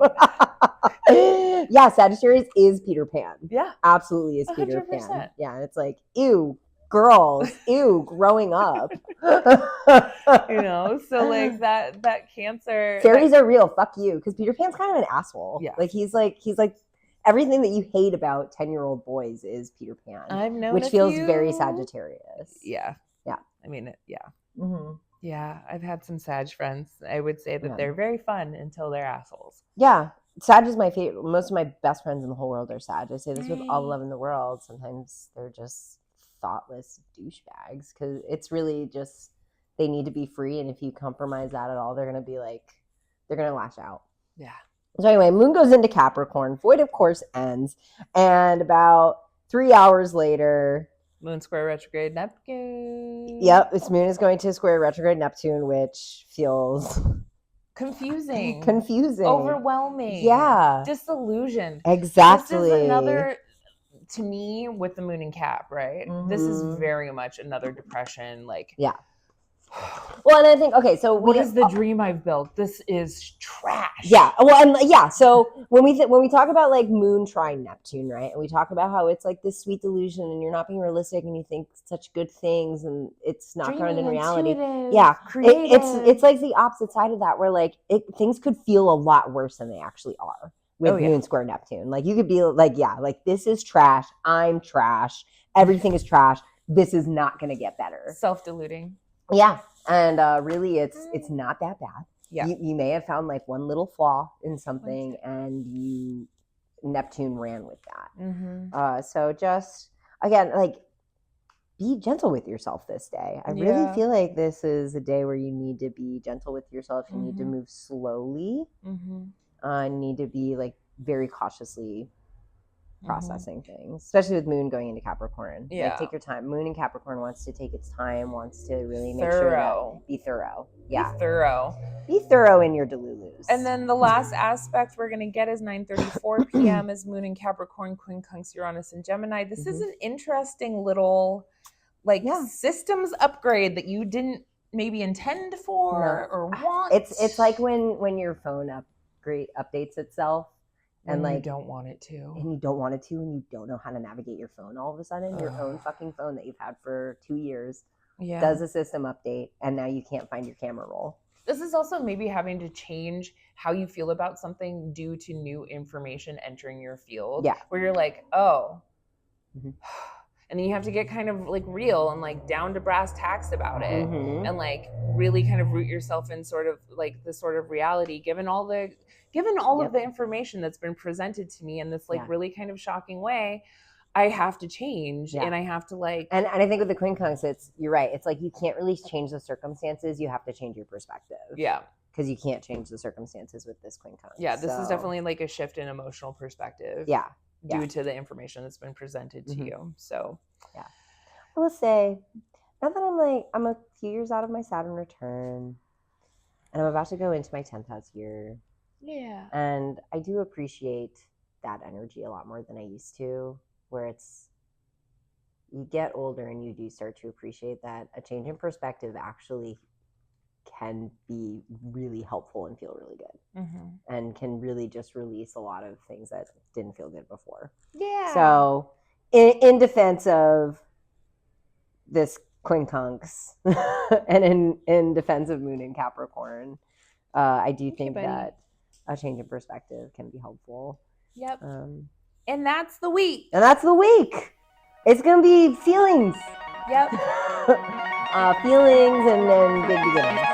Yeah, Sagittarius is Peter Pan. Yeah, absolutely is 100%. Peter Pan. Yeah, it's like, ew, girls, ew, growing up. You know, so like that Cancer. Fairies are real. Fuck you, because Peter Pan's kind of an asshole. Yeah, like he's like everything that you hate about 10-year-old boys is Peter Pan. I've known, which feels very Sagittarius. Yeah, yeah. I mean, yeah. Mm-hmm. Yeah, I've had some Sag friends. I would say that they're very fun until they're assholes. Yeah. Sag is my favorite. Most of my best friends in the whole world are Sag. I say this with all the love in the world. Sometimes they're just thoughtless douchebags because it's really just, they need to be free. And if you compromise that at all, they're going to lash out. Yeah. So anyway, Moon goes into Capricorn. Void, of course, ends. And about 3 hours later, Moon square retrograde Neptune. Yep, this Moon is going to square retrograde Neptune, which feels confusing, overwhelming, disillusioned. Exactly. This is another, to me, with the Moon and Cap, right? Mm-hmm. This is very much another depression. Like, well, and I think, okay, so what is the dream I've built? This is trash. Yeah. Well, and so when we talk about like Moon trine Neptune, right, and we talk about how it's like this sweet delusion and you're not being realistic and you think such good things and it's not grounded in reality. Yeah, it's like the opposite side of that, where like things could feel a lot worse than they actually are with Moon square Neptune. Like, you could be like, like, this is trash. I'm trash. Everything is trash. This is not going to get better. Self-deluding. Yeah, and really, it's not that bad. Yeah, you may have found like one little flaw in something, and Neptune ran with that. Mm-hmm. So just again, like, be gentle with yourself this day. I really feel like this is a day where you need to be gentle with yourself. You need to move slowly. Need to be like very cautiously processing things, especially with Moon going into Capricorn. Like, take your time. Moon in Capricorn wants to take its time, wants to really make sure that be thorough. Yeah. Be thorough in your delulus. And then the last aspect we're going to get is 9:34 p.m. is Moon in Capricorn, quincunx Uranus and Gemini. This is an interesting little systems upgrade that you didn't maybe intend for or want. It's like when your phone updates itself. And like, you don't want it to. And you don't want it to, and you don't know how to navigate your phone. All of a sudden, your own fucking phone that you've had for 2 years does a system update, and now you can't find your camera roll. This is also maybe having to change how you feel about something due to new information entering your field. Yeah. Where you're like, oh. Mm-hmm. And then you have to get kind of like real and like down to brass tacks about it. Mm-hmm. And like really kind of root yourself in sort of like the sort of reality, given all of the information that's been presented to me in this like really kind of shocking way. I have to change and I have to like. And I think with the quincunx, you're right. It's like you can't really change the circumstances. You have to change your perspective. Yeah. Because you can't change the circumstances with this quincunx. Yeah, this is definitely like a shift in emotional perspective. Yeah. Due to the information that's been presented to you. So, yeah. I will say, now that I'm a few years out of my Saturn return, and I'm about to go into my 10th house year. Yeah. And I do appreciate that energy a lot more than I used to, where you get older and you do start to appreciate that a change in perspective actually can be really helpful and feel really good, and can really just release a lot of things that didn't feel good before. Yeah. So in defense of this quincunx and in defense of Moon in Capricorn, I do think that a change in perspective can be helpful. Yep. And that's the week. It's gonna be feelings. Yep. Feelings and then big beginnings.